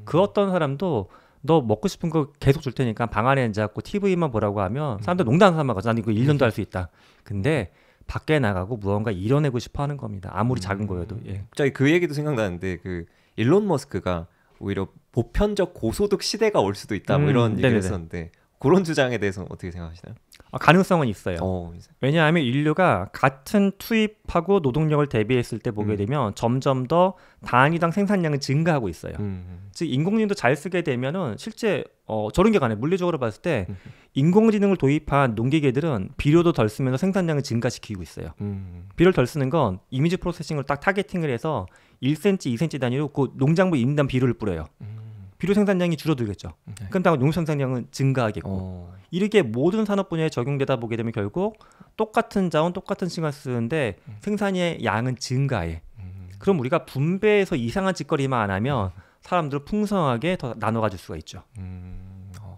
그 어떤 사람도 너 먹고 싶은 거 계속 줄 테니까 방 안에 앉아갖고 TV만 보라고 하면 사람들 농담 삼아가지고 난 이거 1년도 할 수 있다. 근데 밖에 나가고 무언가 이뤄내고 싶어 하는 겁니다. 아무리 작은 거여도. 갑자기 그 얘기도 생각나는데 그 일론 머스크가 오히려 보편적 고소득 시대가 올 수도 있다 뭐 이런 얘기를 했었는데 그런 주장에 대해서는 어떻게 생각하시나요? 가능성은 있어요. 왜냐하면 인류가 같은 투입하고 노동력을 대비했을 때 보게 되면 점점 더 단위당 생산량은 증가하고 있어요. 즉 인공지능도 잘 쓰게 되면은 실제 저런 게 가능해요. 물리적으로 봤을 때 인공지능을 도입한 농기계들은 비료도 덜 쓰면서 생산량을 증가시키고 있어요. 비료를 덜 쓰는 건 이미지 프로세싱을 딱 타겟팅을 해서 1cm, 2cm 단위로 그 농장부 인당 비료를 뿌려요. 비료 생산량이 줄어들겠죠. 그럼 당연 농업 생산량은 증가하겠고 이렇게 모든 산업 분야에 적용되다 보게 되면 결국 똑같은 자원, 똑같은 시간 쓰는데 생산의 양은 증가해. 그럼 우리가 분배해서 이상한 짓거리만 안 하면 사람들을 풍성하게 더 나눠 가질 수가 있죠.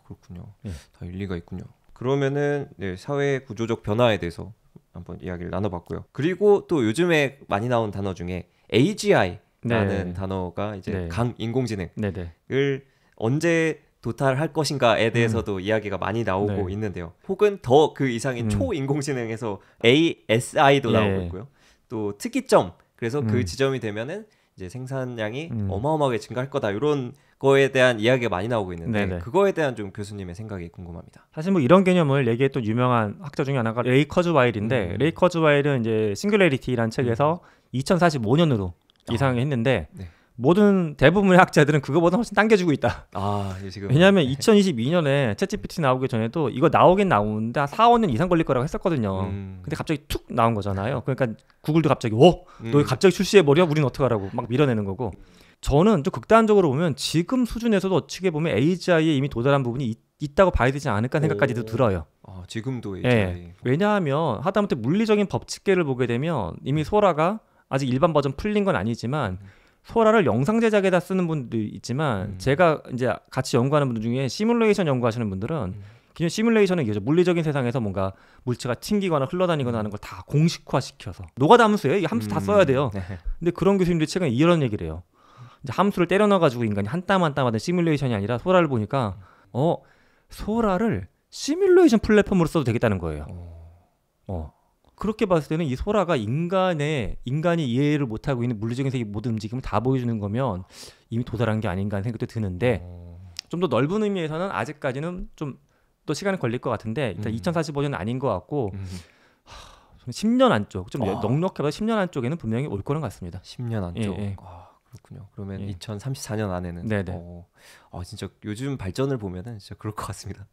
그렇군요. 다 일리가 있군요. 그러면은 사회 구조적 변화에 대해서 한번 이야기를 나눠봤고요. 그리고 또 요즘에 많이 나온 단어 중에 AGI라는 단어가 이제 강 인공지능을 언제 도달할 것인가에 대해서도 이야기가 많이 나오고 있는데요. 혹은 더 그 이상인 초인공지능에서 ASI도 나오고 있고요. 또 특이점, 그래서 그 지점이 되면은 이제 생산량이 어마어마하게 증가할 거다, 이런 거에 대한 이야기가 많이 나오고 있는데 그거에 대한 좀 교수님의 생각이 궁금합니다. 사실 뭐 이런 개념을 얘기했던 유명한 학자 중에 하나가 레이 커즈와일인데 레이 커즈와일은 이제 싱귤레리티라는 책에서 2045년으로 이상을 했는데 모든 대부분의 학자들은 그거보다 훨씬 당겨주고 있다. 지금. 왜냐하면 2022년에 챗GPT 나오기 전에도 이거 나오긴 나오는데 한 4, 5년 이상 걸릴 거라고 했었거든요. 근데 갑자기 툭 나온 거잖아요. 그러니까 구글도 갑자기 너 갑자기 출시해버려? 우리는 어떡하라고 막 밀어내는 거고. 저는 좀 극단적으로 보면 지금 수준에서도 어떻게 보면 AGI에 이미 도달한 부분이 있다고 봐야 되지 않을까 생각까지도 들어요. 지금도 AGI. 왜냐하면 하다못해 물리적인 법칙계를 보게 되면 이미 소라가 아직 일반 버전 풀린 건 아니지만 소라를 영상 제작에다 쓰는 분도 있지만 제가 이제 같이 연구하는 분들 중에 시뮬레이션 연구하시는 분들은 기존 시뮬레이션은 이거죠. 물리적인 세상에서 뭔가 물체가 튕기거나 흘러다니거나 하는 걸 다 공식화시켜서 노가다 함수예요. 이 함수 다 써야 돼요. 근데 그런 교수님들이 최근에 이런 얘기를 해요. 이제 함수를 때려 넣어가지고 인간이 한 땀 한 땀 하던 시뮬레이션이 아니라 소라를 보니까 소라를 시뮬레이션 플랫폼으로 써도 되겠다는 거예요. 그렇게 봤을 때는 이 소라가 인간이 이해를 못하고 있는 물리적인 세계 모든 움직임을 다 보여주는 거면 이미 도달한 게 아닌가 하는 생각도 드는데 좀 더 넓은 의미에서는 아직까지는 좀 또 시간이 걸릴 것 같은데 일단 2045년은 아닌 것 같고 10년 안쪽, 좀 넉넉해봐도 10년 안쪽에는 분명히 올 거는 같습니다. 10년 안쪽? 그렇군요. 그러면 2034년 안에는 진짜 요즘 발전을 보면은 진짜 그럴 것 같습니다.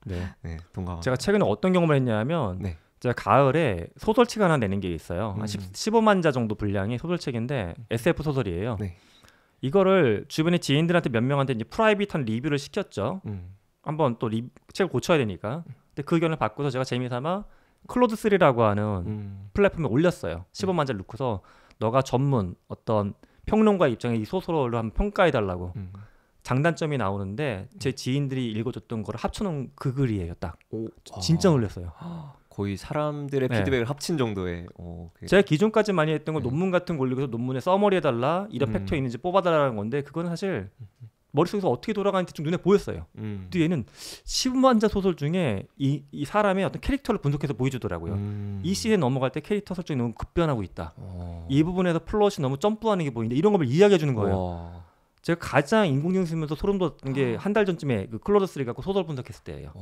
동감합니다. 제가 최근에 어떤 경험을 했냐면 제가 가을에 소설책 하나 내는 게 있어요. 한 15만 자 정도 분량의 소설책인데 SF 소설이에요. 이거를 주변의 지인들한테 몇 명한테 이제 프라이빗한 리뷰를 시켰죠. 한번 또 책을 고쳐야 되니까. 근데 그 의견을 받고서 제가 재미삼아 클로드3라고 하는 플랫폼에 올렸어요. 15만 자를 넣고서 너가 전문 어떤 평론가 입장에 이 소설을 한번 평가해달라고. 장단점이 나오는데 제 지인들이 읽어줬던 거를 합쳐놓은 그 글이에요. 딱. 진짜 놀랐어요. 거의 사람들의 피드백을 합친 정도의. 제가 기존까지 많이 했던 걸 논문 같은 거 올리고서 논문에 서머리 해달라, 이런 팩터 있는지 뽑아달라는 건데 그건 사실 머릿속에서 어떻게 돌아가는지 좀 눈에 보였어요. 근데 얘는 15만 자 소설 중에 이 사람의 어떤 캐릭터를 분석해서 보여주더라고요. 이 시대에 넘어갈 때 캐릭터 설정이 너무 급변하고 있다. 이 부분에서 플롯이 너무 점프하는 게 보이는데 이런 걸 이야기해 주는 거예요. 제가 가장 인공지능 쓰면서 소름 돋는 게 한 달 전쯤에 그 클로드3 갖고 소설 분석했을 때예요.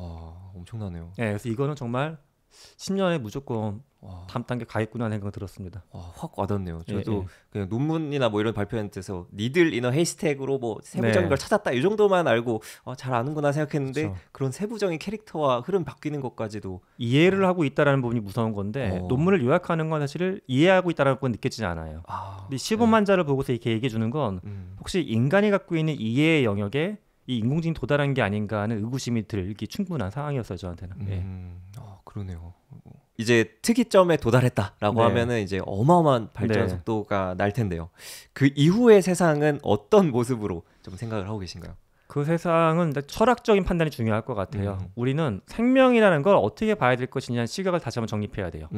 엄청나네요. 그래서 이거는 정말 10년에 무조건 다음 단계 가겠구나 하는 생각이 들었습니다. 확 와닿네요. 저도 그냥 논문이나 뭐 이런 발표한테서 니들 이너 헤이스택으로 뭐 세부적인 걸 찾았다 이 정도만 알고 잘 아는구나 생각했는데 그런 세부적인 캐릭터와 흐름 바뀌는 것까지도 이해를 하고 있다라는 부분이 무서운 건데 논문을 요약하는 건 사실 이해하고 있다는 건 느껴지지 않아요. 근데 15만 자를 보고서 이렇게 얘기해 주는 건 혹시 인간이 갖고 있는 이해의 영역에 이 인공지능이 도달한 게 아닌가 하는 의구심이 들기 충분한 상황이었어요, 저한테는. 그러네요. 이제 특이점에 도달했다라고 하면은 이제 어마어마한 발전 속도가 날 텐데요. 그 이후의 세상은 어떤 모습으로 좀 생각을 하고 계신가요? 그 세상은 철학적인 판단이 중요할 것 같아요. 우리는 생명이라는 걸 어떻게 봐야 될 것이냐는 시각을 다시 한번 정립해야 돼요.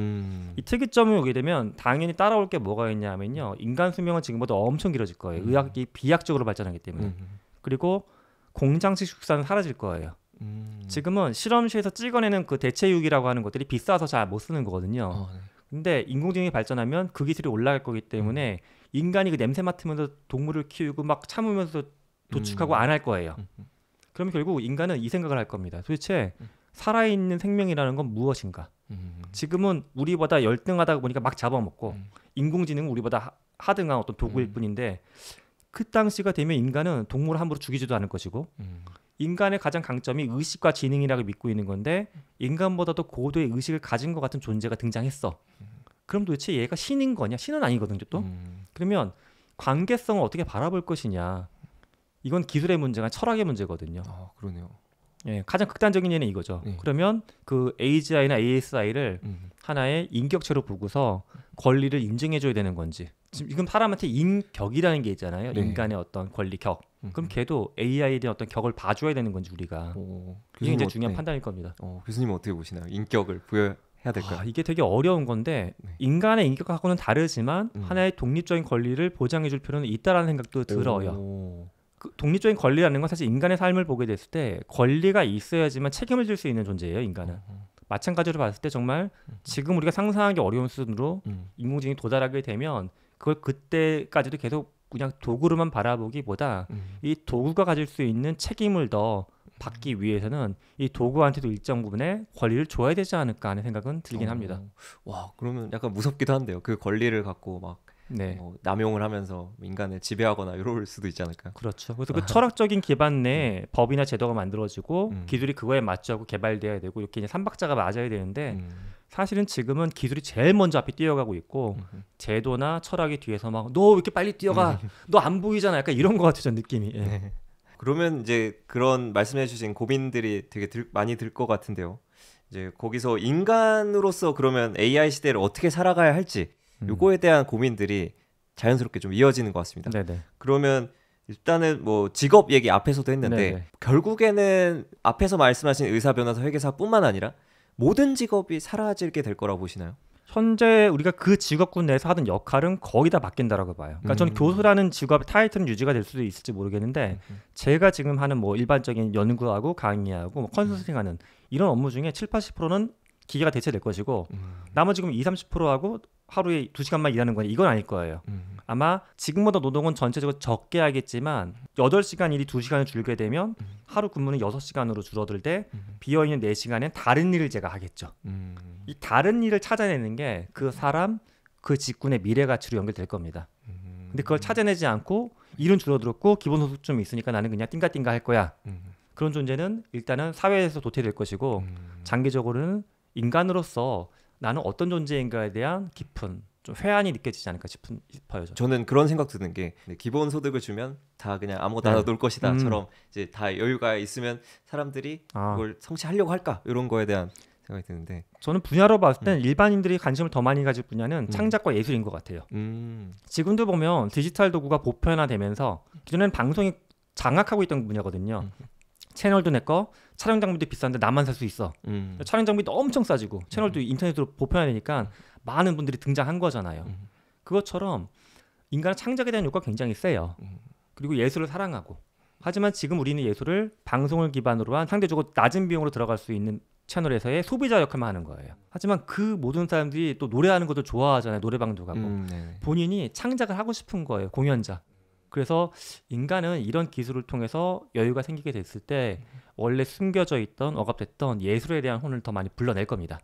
이 특이점이 오게 되면 당연히 따라올 게 뭐가 있냐면요. 인간 수명은 지금보다 엄청 길어질 거예요. 의학이 비약적으로 발전하기 때문에. 그리고 공장식 축사는 사라질 거예요. 지금은 실험실에서 찍어내는 그 대체육이라고 하는 것들이 비싸서 잘 못 쓰는 거거든요. 근데 인공지능이 발전하면 그 기술이 올라갈 거기 때문에 인간이 그 냄새 맡으면서 동물을 키우고 막 참으면서 도축하고 안 할 거예요. 그러면 결국 인간은 이 생각을 할 겁니다. 도대체 살아있는 생명이라는 건 무엇인가? 지금은 우리보다 열등하다 보니까 막 잡아먹고 인공지능은 우리보다 하등한 어떤 도구일 뿐인데 그 당시가 되면 인간은 동물을 함부로 죽이지도 않을 것이고 인간의 가장 강점이 의식과 지능이라고 믿고 있는 건데 인간보다도 고도의 의식을 가진 것 같은 존재가 등장했어. 그럼 도대체 얘가 신인 거냐? 신은 아니거든요 또. 그러면 관계성을 어떻게 바라볼 것이냐. 이건 기술의 문제가 철학의 문제거든요. 그러네요. 예, 가장 극단적인 예는 이거죠. 그러면 그 AGI나 ASI를 하나의 인격체로 보고서 권리를 인정해줘야 되는 건지. 지금 사람한테 인격이라는 게 있잖아요. 인간의 어떤 권리 격. 그럼 걔도 AI에 대한 어떤 격을 봐줘야 되는 건지 우리가. 이게 이제 중요한 판단일 겁니다. 교수님은 어떻게 보시나요? 인격을 부여해야 될까요? 이게 되게 어려운 건데 인간의 인격하고는 다르지만 하나의 독립적인 권리를 보장해줄 필요는 있다라는 생각도 들어요. 그 독립적인 권리라는 건 사실 인간의 삶을 보게 됐을 때 권리가 있어야지만 책임을 질 수 있는 존재예요. 인간은. 마찬가지로 봤을 때 정말 지금 우리가 상상하기 어려운 수준으로 인공지능이 도달하게 되면 그걸 그때까지도 계속 그냥 도구로만 바라보기보다 이 도구가 가질 수 있는 책임을 더 받기 위해서는 이 도구한테도 일정 부분의 권리를 줘야 되지 않을까 하는 생각은 들긴 합니다. 와, 그러면 약간 무섭기도 한데요. 그 권리를 갖고 막 남용을 하면서 인간을 지배하거나 이럴 수도 있지 않을까요? 그렇죠. 그래서 그 철학적인 기반 내에 법이나 제도가 만들어지고 기술이 그거에 맞춰서 개발돼야 되고 이렇게 이제 삼박자가 맞아야 되는데 사실은 지금은 기술이 제일 먼저 앞에 뛰어가고 있고 제도나 철학이 뒤에서 막 너 왜 이렇게 빨리 뛰어가? 너 안 보이잖아. 약간 이런 것 같아요, 느낌이. 예. 그러면 이제 그런 말씀해주신 고민들이 되게 많이 들 것 같은데요. 이제 거기서 인간으로서 그러면 AI 시대를 어떻게 살아가야 할지 요거에 대한 고민들이 자연스럽게 좀 이어지는 것 같습니다. 네네. 그러면 일단은 뭐 직업 얘기 앞에서도 했는데 네네. 결국에는 앞에서 말씀하신 의사, 변호사, 회계사뿐만 아니라 모든 직업이 사라지게 될 거라고 보시나요? 현재 우리가 그 직업군 내에서 하던 역할은 거의 다 바뀐다라고 봐요. 그러니까 저는 교수라는 직업의 타이틀은 유지가 될 수도 있을지 모르겠는데 제가 지금 하는 뭐 일반적인 연구하고 강의하고 뭐 컨설팅하는 이런 업무 중에 7-80%는 기계가 대체될 것이고 나머지 지금 20-30%하고 하루에 2시간만 일하는 건 이건 아닐 거예요. 아마 지금보다 노동은 전체적으로 적게 하겠지만 8시간 일이 2시간을 줄게 되면 하루 근무는 6시간으로 줄어들 때 비어있는 4시간엔 다른 일을 제가 하겠죠. 이 다른 일을 찾아내는 게 그 사람, 그 직군의 미래 가치로 연결될 겁니다. 근데 그걸 찾아내지 않고 일은 줄어들었고 기본소득 좀 있으니까 나는 그냥 띵가띵가 할 거야. 그런 존재는 일단은 사회에서 도태될 것이고 장기적으로는 인간으로서 나는 어떤 존재인가에 대한 깊은 좀 회한이 느껴지지 않을까 싶어요. 저는 그런 생각 드는 게 기본 소득을 주면 다 그냥 아무거나 놀 것이다처럼 이제 다 여유가 있으면 사람들이 그걸 성취하려고 할까 이런 거에 대한 생각이 드는데 저는 분야로 봤을 땐 일반인들이 관심을 더 많이 가질 분야는 창작과 예술인 것 같아요. 지금도 보면 디지털 도구가 보편화되면서 기존에는 방송이 장악하고 있던 분야거든요. 채널도 내 거, 촬영 장비도 비싼데 나만 살 수 있어. 촬영 장비도 엄청 싸지고 채널도 인터넷으로 보편화되니까 많은 분들이 등장한 거잖아요. 그것처럼 인간은 창작에 대한 욕구가 굉장히 세요. 그리고 예술을 사랑하고 하지만 지금 우리는 예술을 방송을 기반으로 한 상대적으로 낮은 비용으로 들어갈 수 있는 채널에서의 소비자 역할만 하는 거예요. 하지만 그 모든 사람들이 또 노래하는 것도 좋아하잖아요. 노래방도 가고 본인이 창작을 하고 싶은 거예요. 공연자. 그래서 인간은 이런 기술을 통해서 여유가 생기게 됐을 때 원래 숨겨져 있던 억압됐던 예술에 대한 혼을 더 많이 불러낼 겁니다.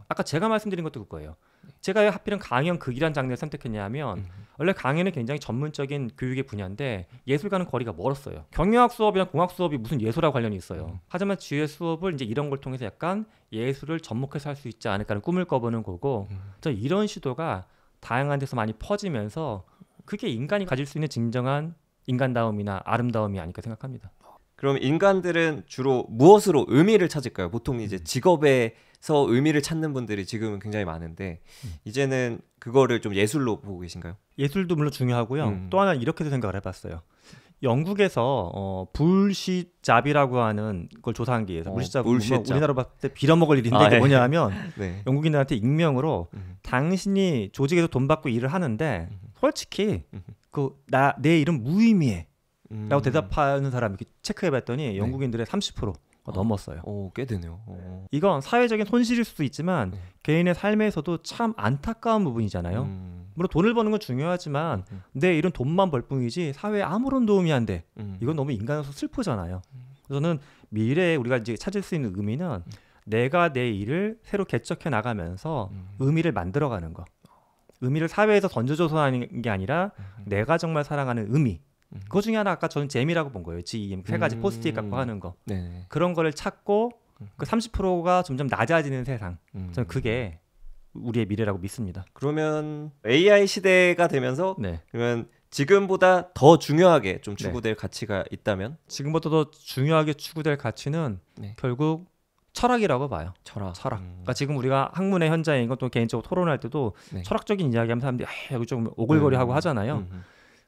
아까 제가 말씀드린 것도 그거예요. 제가 왜 하필은 강연 극이란 장르를 선택했냐 하면 원래 강연은 굉장히 전문적인 교육의 분야인데 예술과는 거리가 멀었어요. 경영학 수업이나 공학 수업이 무슨 예술하고 관련이 있어요. 하지만 주의 수업을 이제 이런 걸 통해서 약간 예술을 접목해서 할 수 있지 않을까 하는 꿈을 꿔보는 거고 이런 시도가 다양한 데서 많이 퍼지면서 그게 인간이 가질 수 있는 진정한 인간다움이나 아름다움이 아닐까 생각합니다. 그럼 인간들은 주로 무엇으로 의미를 찾을까요? 보통 이제 직업에서 의미를 찾는 분들이 지금은 굉장히 많은데 이제는 그거를 좀 예술로 보고 계신가요? 예술도 물론 중요하고요. 또 하나 이렇게도 생각을 해봤어요. 영국에서 불시잡이라고 하는 걸 조사한 게 있어요. 불시잡은 우리나라로 봤을 때 빌어먹을 일인데 이게 뭐냐 하면 영국인들한테 익명으로 당신이 조직에서 돈 받고 일을 하는데 솔직히 내 이름 무의미해 라고 대답하는 사람 이렇게 체크해봤더니 영국인들의 30%가 넘었어요. 꽤 되네요. 이건 사회적인 손실일 수도 있지만 개인의 삶에서도 참 안타까운 부분이잖아요. 물론 돈을 버는 건 중요하지만 내 일은 돈만 벌 뿐이지 사회에 아무런 도움이 안 돼. 이건 너무 인간으로서 슬프잖아요. 저는 미래에 우리가 이제 찾을 수 있는 의미는 내가 내 일을 새로 개척해 나가면서 의미를 만들어가는 거. 의미를 사회에서 던져줘서 하는 게 아니라 내가 정말 사랑하는 의미. 그거 중에 하나 아까 저는 재미라고 본 거예요. GEM 세 가지 포스트잇 갖고 하는 거. 네네. 그런 거를 찾고 그 30%가 점점 낮아지는 세상. 저는 그게 우리의 미래라고 믿습니다. 그러면 AI 시대가 되면서 네. 그러면 지금보다 더 중요하게 좀 추구될 가치가 있다면? 지금보다 더 중요하게 추구될 가치는 결국 철학이라고 봐요. 철학. 그러니까 지금 우리가 학문의 현장인 건 또 개인적으로 토론할 때도 철학적인 이야기하면 사람들이 여기 좀 오글거리하고 하잖아요.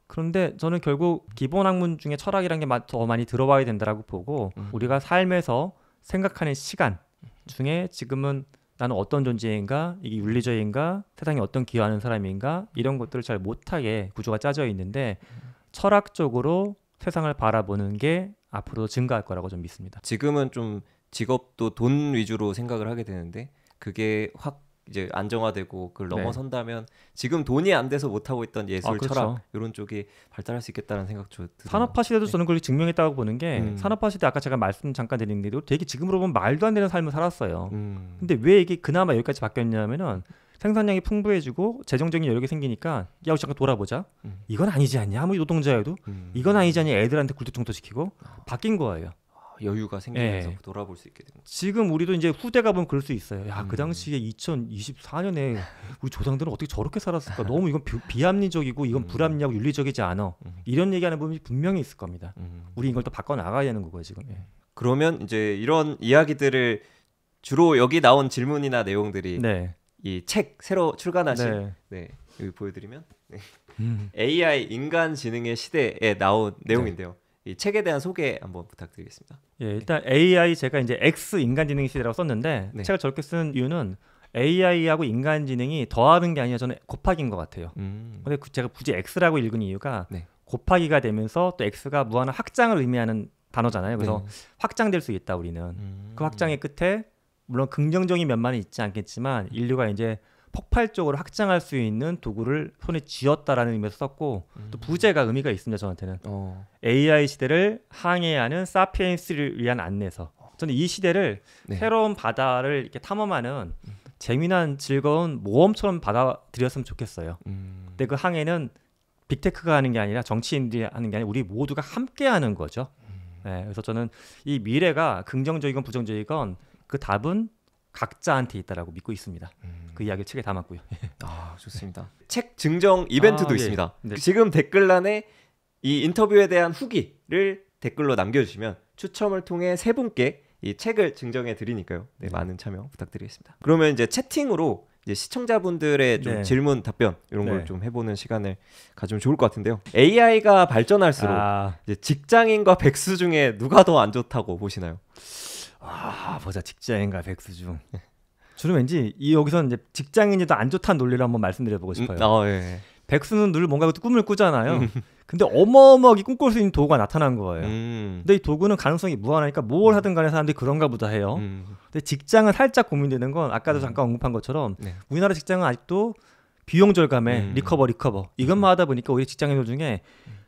그런데 저는 결국 기본 학문 중에 철학이라는 게 더 많이 들어와야 된다라고 보고 우리가 삶에서 생각하는 시간 중에 지금은 나는 어떤 존재인가, 이게 윤리적인가, 세상에 어떤 기여하는 사람인가 이런 것들을 잘 못하게 구조가 짜져 있는데 철학적으로 세상을 바라보는 게 앞으로 증가할 거라고 좀 믿습니다. 지금은 좀 직업도 돈 위주로 생각을 하게 되는데 그게 확 이제 안정화되고 그걸 넘어선다면 지금 돈이 안 돼서 못 하고 있던 예술, 그렇죠. 철학 이런 쪽이 발달할 수 있겠다는 생각 좀 드네요. 산업화 시대도 저는 그걸 증명했다고 보는 게 산업화 시대 아까 제가 말씀 잠깐 드렸는데도 되게 지금으로 보면 말도 안 되는 삶을 살았어요. 근데 왜 이게 그나마 여기까지 바뀌었냐면은 생산량이 풍부해지고 재정적인 여력이 생기니까 야 잠깐 돌아보자. 이건 아니지 않냐 아무리 노동자여도 이건 아니지 않냐 애들한테 굴뚝청토시키고 바뀐 거예요. 여유가 생기면서 돌아볼 수 있게 됩니다. 지금 우리도 이제 후대가 보면 그럴 수 있어요. 야, 그 당시에 2024년에 우리 조상들은 어떻게 저렇게 살았을까? 너무 이건 비합리적이고 이건 불합리하고 윤리적이지 않아. 이런 얘기하는 부분이 분명히 있을 겁니다. 우리 이걸 또 바꿔 나가야 되는 거고요, 지금. 그러면 이제 이런 이야기들을 주로 여기 나온 질문이나 내용들이 이 책 새로 출간하신 여기 보여드리면 AI 인간지능의 시대에 나온 내용인데요. 이 책에 대한 소개 한번 부탁드리겠습니다. 일단 AI 제가 이제 X 인간지능 시대라고 썼는데 책을 저렇게 쓴 이유는 AI하고 인간지능이 더하는 게 아니라 저는 곱하기인 것 같아요. 근데 제가 굳이 X라고 읽은 이유가 곱하기가 되면서 또 X가 무한한 확장을 의미하는 단어잖아요. 그래서 확장될 수 있다 우리는. 그 확장의 끝에 물론 긍정적인 면만은 있지 않겠지만 인류가 이제 폭발적으로 확장할 수 있는 도구를 손에 쥐었다라는 의미에서 썼고 또 부제가 의미가 있습니다. 저한테는 AI 시대를 항해하는 사피엔스를 위한 안내서. 저는 이 시대를 새로운 바다를 이렇게 탐험하는 재미난 즐거운 모험처럼 받아들였으면 좋겠어요. 근데 그 항해는 빅테크가 하는 게 아니라 정치인들이 하는 게 아니라 우리 모두가 함께 하는 거죠. 그래서 저는 이 미래가 긍정적이건 부정적이건 그 답은 각자한테 있다라고 믿고 있습니다. 그 이야기를 책에 담았고요. 좋습니다. 책 증정 이벤트도 있습니다. 지금 댓글란에 이 인터뷰에 대한 후기를 댓글로 남겨주시면 추첨을 통해 세 분께 이 책을 증정해 드리니까요. 많은 참여 부탁드리겠습니다. 그러면 이제 채팅으로 이제 시청자분들의 좀 질문 답변 이런 걸 좀 해보는 시간을 가지면 좋을 것 같은데요. AI가 발전할수록 이제 직장인과 백수 중에 누가 더 안 좋다고 보시나요? 보자 직장인과 백수 중. 저는 왠지 여기서 이제 직장인이 더 안 좋다는 논리를 한번 말씀드려보고 싶어요. 백수는 늘 뭔가 꿈을 꾸잖아요. 근데 어마어마하게 꿈꿀 수 있는 도구가 나타난 거예요. 근데 이 도구는 가능성이 무한하니까 뭘 하든 간에 사람들이 그런가 보다 해요. 근데 직장은 살짝 고민되는 건 아까도 잠깐 언급한 것처럼 우리나라 직장은 아직도 비용 절감에 리커버 이것만 하다 보니까 우리 직장인들 중에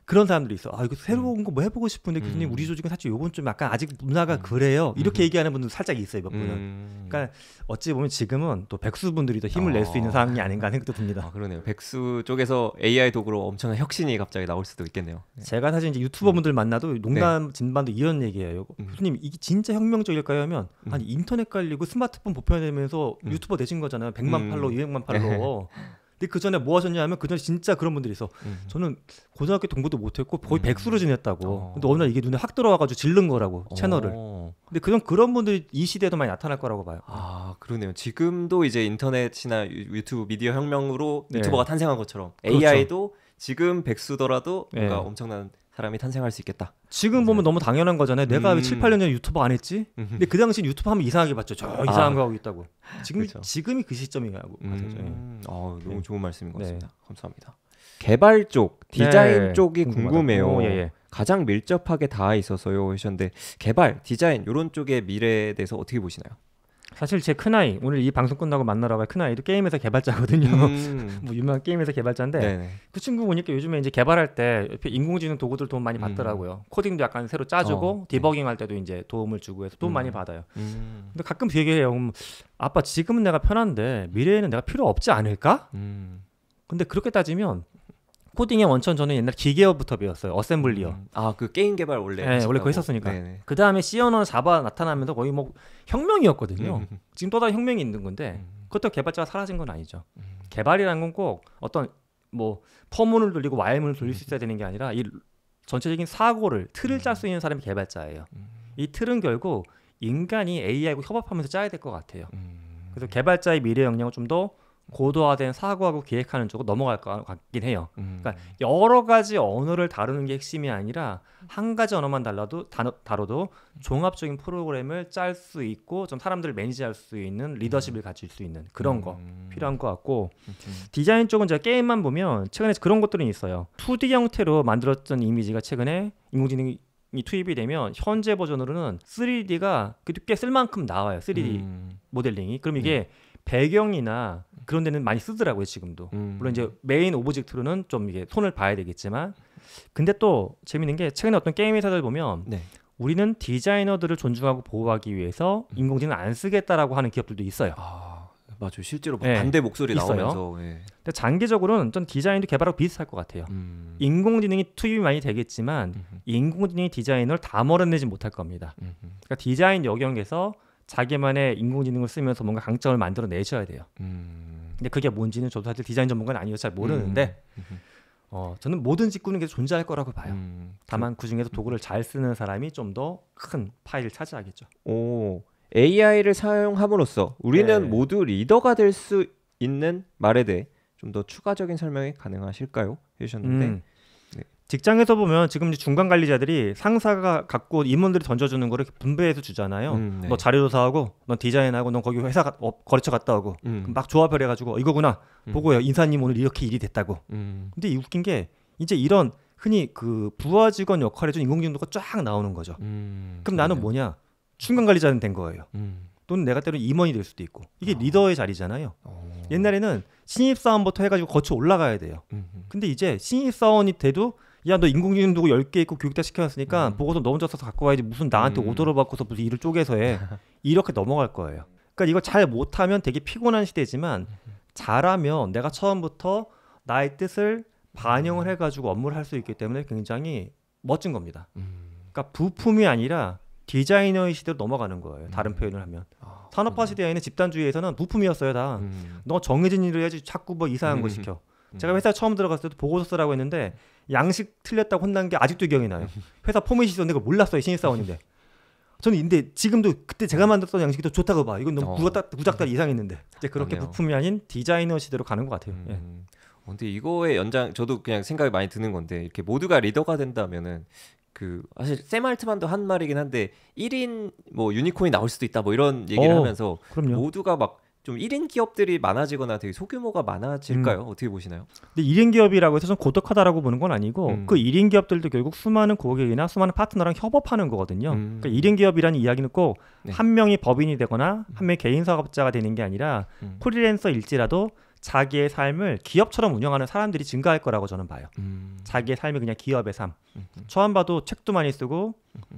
그런 사람들이 있어. 이거 새로운 거 뭐 해보고 싶은데 교수님 우리 조직은 사실 요건 좀 약간 아직 문화가 그래요. 이렇게 얘기하는 분들 살짝 있어요. 몇 분은. 그러니까 어찌 보면 지금은 또 백수분들이 더 힘을 낼 수 있는 상황이 아닌가 생각도 듭니다. 그러네요. 백수 쪽에서 AI 도구로 엄청난 혁신이 갑자기 나올 수도 있겠네요. 제가 사실 이제 유튜버분들 만나도 농담 진반도 이런 얘기예요. 교수님 이게 진짜 혁명적일까요? 하면 아니 인터넷 깔리고 스마트폰 보편화되면서 유튜버 되신 거잖아요. 100만 팔로워, 200만 팔로워. 근데 그 전에 뭐 하셨냐면 그 전에 진짜 그런 분들이 있어. 저는 고등학교 공부도 못했고 거의 백수로 지냈다고. 근데 어느 날 이게 눈에 확 들어와가지고 질른 거라고 채널을. 근데 그런 분들이 이 시대에도 많이 나타날 거라고 봐요. 그러네요. 지금도 이제 인터넷이나 유튜브 미디어 혁명으로 유튜버가 탄생한 것처럼 AI도 지금 백수더라도 뭔가 엄청난 사람이 탄생할 수 있겠다. 지금 보면 너무 당연한 거잖아요. 내가 왜 7, 8년 전에 유튜버 안 했지? 근데 그 당시 유튜브 하면 이상하게 봤죠. 이상한 거 하고 있다고. 지금이 그 시점이라고. 너무 좋은 말씀인 것 같습니다. 감사합니다. 개발 쪽, 디자인 쪽이 궁금해요. 가장 밀접하게 닿아 있어서요 하셨는데 개발, 디자인 이런 쪽의 미래에 대해서 어떻게 보시나요? 사실 제 큰아이 오늘 이 방송 끝나고 만나러 갈 큰아이도 게임회사 개발자거든요. 뭐 유명한 게임회사 개발자인데 네네. 그 친구 보니까 요즘에 이제 개발할 때 인공지능 도구들 도움 많이 받더라고요. 코딩도 약간 새로 짜주고 디버깅 할 때도 이제 도움을 주고 해서 도움 많이 받아요. 근데 가끔 얘기해요. 아빠 지금은 내가 편한데 미래에는 내가 필요 없지 않을까? 근데 그렇게 따지면 코딩의 원천 저는 옛날 기계어부터 배웠어요. 어셈블리어. 그 게임 개발 원래. 네, 원래 그거 했었으니까. 그 다음에 C 언어 자바 나타나면서 거의 뭐 혁명이었거든요. 지금 또 다른 혁명이 있는 건데 그것도 개발자가 사라진 건 아니죠. 개발이라는 건 꼭 어떤 뭐 포문을 돌리고 와일문을 돌릴 수 있어야 되는 게 아니라 이 전체적인 사고를 틀을 짤 수 있는 사람이 개발자예요. 이 틀은 결국 인간이 AI하고 협업하면서 짜야 될 것 같아요. 그래서 개발자의 미래 역량을 좀 더 고도화된 사고하고 기획하는 쪽으로 넘어갈 것 같긴 해요. 그러니까 여러 가지 언어를 다루는 게 핵심이 아니라 한 가지 언어만 다뤄도 종합적인 프로그램을 짤 수 있고 좀 사람들을 매니지할 수 있는 리더십을 가질 수 있는 그런 거 필요한 것 같고 디자인 쪽은 제가 게임만 보면 최근에 그런 것들은 있어요. 2D 형태로 만들었던 이미지가 최근에 인공지능이 투입이 되면 현재 버전으로는 3D가 꽤 쓸 만큼 나와요. 3D 모델링이. 그럼 이게 배경이나 그런 데는 많이 쓰더라고요 지금도. 물론 이제 메인 오브젝트로는 좀 이게 손을 봐야 되겠지만 근데 또 재밌는 게 최근에 어떤 게임 회사들 보면 우리는 디자이너들을 존중하고 보호하기 위해서 인공지능을 안 쓰겠다라고 하는 기업들도 있어요. 맞아요. 실제로 반대 목소리 있어요. 나오면서. 근데 장기적으로는 전 디자인도 개발하고 비슷할 것 같아요. 인공지능이 투입이 많이 되겠지만 인공지능이 디자이너를 다 몰아내지 못할 겁니다. 그러니까 디자인 영역에서 자기만의 인공지능을 쓰면서 뭔가 강점을 만들어내셔야 돼요. 근데 그게 뭔지는 저도 사실 디자인 전문가는 아니어서 잘 모르는데 저는 모든 직군은 계속 존재할 거라고 봐요. 다만 그중에서 도구를 잘 쓰는 사람이 좀 더 큰 파일을 차지하겠죠. AI를 사용함으로써 우리는 모두 리더가 될 수 있는 말에 대해 좀 더 추가적인 설명이 가능하실까요? 해주셨는데 직장에서 보면 지금 중간 관리자들이 상사가 갖고 임원들이 던져주는 거를 분배해서 주잖아요. 너 자료조사하고, 넌 디자인하고, 넌 거기 회사 거래처 갔다 오고, 막 조합을 해가지고 이거구나 보고요. 인사님 오늘 이렇게 일이 됐다고. 근데 이 웃긴 게 이제 이런 흔히 그 부하 직원 역할에 좀 인공지능도가 쫙 나오는 거죠. 그럼 나는 뭐냐? 중간 관리자는 된 거예요. 또는 내가 때로는 임원이 될 수도 있고 이게 리더의 자리잖아요. 옛날에는 신입사원부터 해가지고 거쳐 올라가야 돼요. 근데 이제 신입사원이 돼도 야 너 인공지능 도구 10개 있고 교육다 시켜놨으니까 보고서 너 혼자 써서 갖고 와야지 무슨 나한테 오더를 받고서 무슨 일을 쪼개서 해. 이렇게 넘어갈 거예요. 그러니까 이거 잘 못하면 되게 피곤한 시대지만 잘하면 내가 처음부터 나의 뜻을 반영을 해가지고 업무를 할 수 있기 때문에 굉장히 멋진 겁니다. 그러니까 부품이 아니라 디자이너의 시대로 넘어가는 거예요. 다른 표현을 하면. 산업화 시대에는 집단주의에서는 부품이었어요 다. 너 정해진 일을 해야지 자꾸 뭐 이상한 거 시켜. 제가 회사에 처음 들어갔을 때도 보고서 쓰라고 했는데 양식 틀렸다고 혼난 게 아직도 기억이 나요. 회사 포맷이 있었는데 그걸 몰랐어요. 신입사원인데. 저는 근데 지금도 그때 제가 만들었던 양식이 더 좋다고 봐. 이건 너무 구닥다리 이상했는데. 이제 그렇게 그러네요. 부품이 아닌 디자이너 시대로 가는 것 같아요. 근데 이거의 연장 저도 그냥 생각이 많이 드는 건데 이렇게 모두가 리더가 된다면은 그 사실 샘 알트만도 한 말이긴 한데 1인 뭐 유니콘이 나올 수도 있다 뭐 이런 얘기를 하면서 그럼요. 모두가 막 좀 1인 기업들이 많아지거나 되게 소규모가 많아질까요? 어떻게 보시나요? 근데 1인 기업이라고 해서 좀 고독하다라고 보는 건 아니고 그 1인 기업들도 결국 수많은 고객이나 수많은 파트너랑 협업하는 거거든요. 그러니까 1인 기업이라는 이야기는 꼭 한 명이 법인이 되거나 한 명이 개인 사업자가 되는 게 아니라 프리랜서일지라도 자기의 삶을 기업처럼 운영하는 사람들이 증가할 거라고 저는 봐요. 자기의 삶이 그냥 기업의 삶. 처음 봐도 책도 많이 쓰고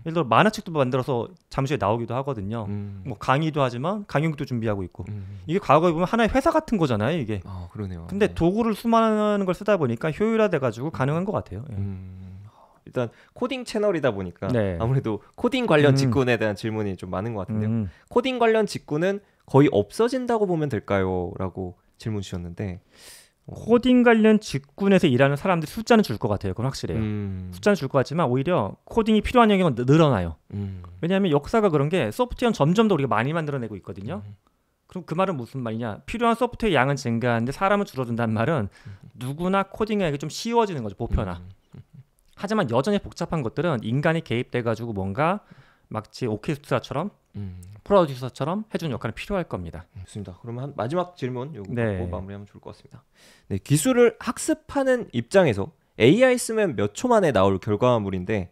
예를 들어 만화책도 만들어서 잠시 후에 나오기도 하거든요. 뭐 강의도 하지만 강연도 준비하고 있고 이게 과거에 보면 하나의 회사 같은 거잖아요. 이게. 그러네요. 근데 도구를 수많은 걸 쓰다 보니까 효율화돼가지고 가능한 것 같아요. 일단 코딩 채널이다 보니까 아무래도 코딩 관련 직군에 대한 질문이 좀 많은 것 같은데요. 코딩 관련 직군은 거의 없어진다고 보면 될까요? 라고 질문 주셨는데 코딩 관련 직군에서 일하는 사람들 숫자는 줄 것 같아요. 그건 확실해요. 숫자는 줄 것 같지만 오히려 코딩이 필요한 영역은 늘어나요. 왜냐하면 역사가 그런 게 소프트웨어는 점점 더 우리가 많이 만들어내고 있거든요. 그럼 그 말은 무슨 말이냐? 필요한 소프트웨어 양은 증가하는데 사람은 줄어든다는 말은 누구나 코딩하기 좀 쉬워지는 거죠. 보편화. 하지만 여전히 복잡한 것들은 인간이 개입돼가지고 뭔가 마치 오케스트라처럼 프로듀서처럼 해주는 역할은 필요할 겁니다. 좋습니다. 그럼 한 마지막 질문 요거 마무리하면 좋을 것 같습니다. 기술을 학습하는 입장에서 AI 쓰면 몇 초 만에 나올 결과물인데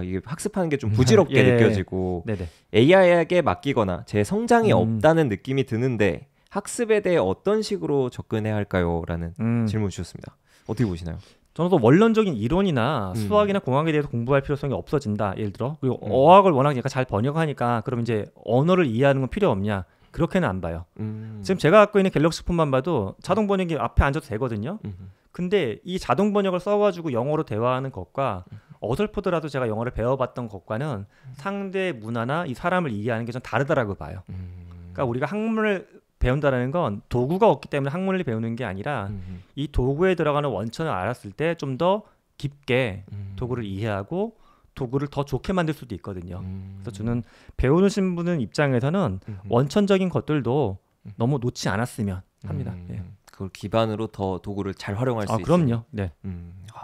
이게 학습하는 게 좀 부질없게 느껴지고 AI에게 맡기거나 제 성장이 없다는 느낌이 드는데 학습에 대해 어떤 식으로 접근해야 할까요? 라는 질문 주셨습니다. 어떻게 보시나요? 저는 또 원론적인 이론이나 수학이나 공학에 대해서 공부할 필요성이 없어진다. 예를 들어 그리고 어학을 워낙 얘가 잘 번역하니까 그럼 이제 언어를 이해하는 건 필요 없냐? 그렇게는 안 봐요. 지금 제가 갖고 있는 갤럭시 폰만 봐도 자동 번역이 앞에 앉아도 되거든요. 근데 이 자동 번역을 써가지고 영어로 대화하는 것과 어설프더라도 제가 영어를 배워봤던 것과는 상대의 문화나 이 사람을 이해하는 게 좀 다르다라고 봐요. 그러니까 우리가 학문을 배운다는 건 도구가 없기 때문에 학문을 배우는 게 아니라 이 도구에 들어가는 원천을 알았을 때 좀 더 깊게 도구를 이해하고 도구를 더 좋게 만들 수도 있거든요. 그래서 저는 배우신 분은 입장에서는 원천적인 것들도 너무 놓지 않았으면 합니다. 그걸 기반으로 더 도구를 잘 활용할 수 있어요. 그럼요. 네.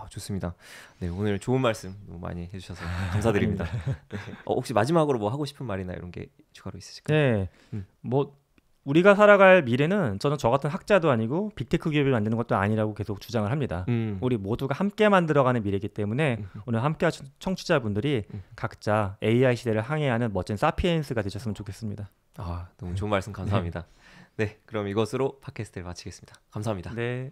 좋습니다. 네, 오늘 좋은 말씀 너무 많이 해주셔서 감사드립니다. 네. 혹시 마지막으로 뭐 하고 싶은 말이나 이런 게 추가로 있으실까요? 네. 뭐 우리가 살아갈 미래는 저는 저 같은 학자도 아니고 빅테크 기업을 만드는 것도 아니라고 계속 주장을 합니다. 우리 모두가 함께 만들어가는 미래이기 때문에 오늘 함께 하신 청취자분들이 각자 AI 시대를 항해하는 멋진 사피엔스가 되셨으면 좋겠습니다. 너무 좋은 말씀 감사합니다. 네, 그럼 이것으로 팟캐스트를 마치겠습니다. 감사합니다. 네.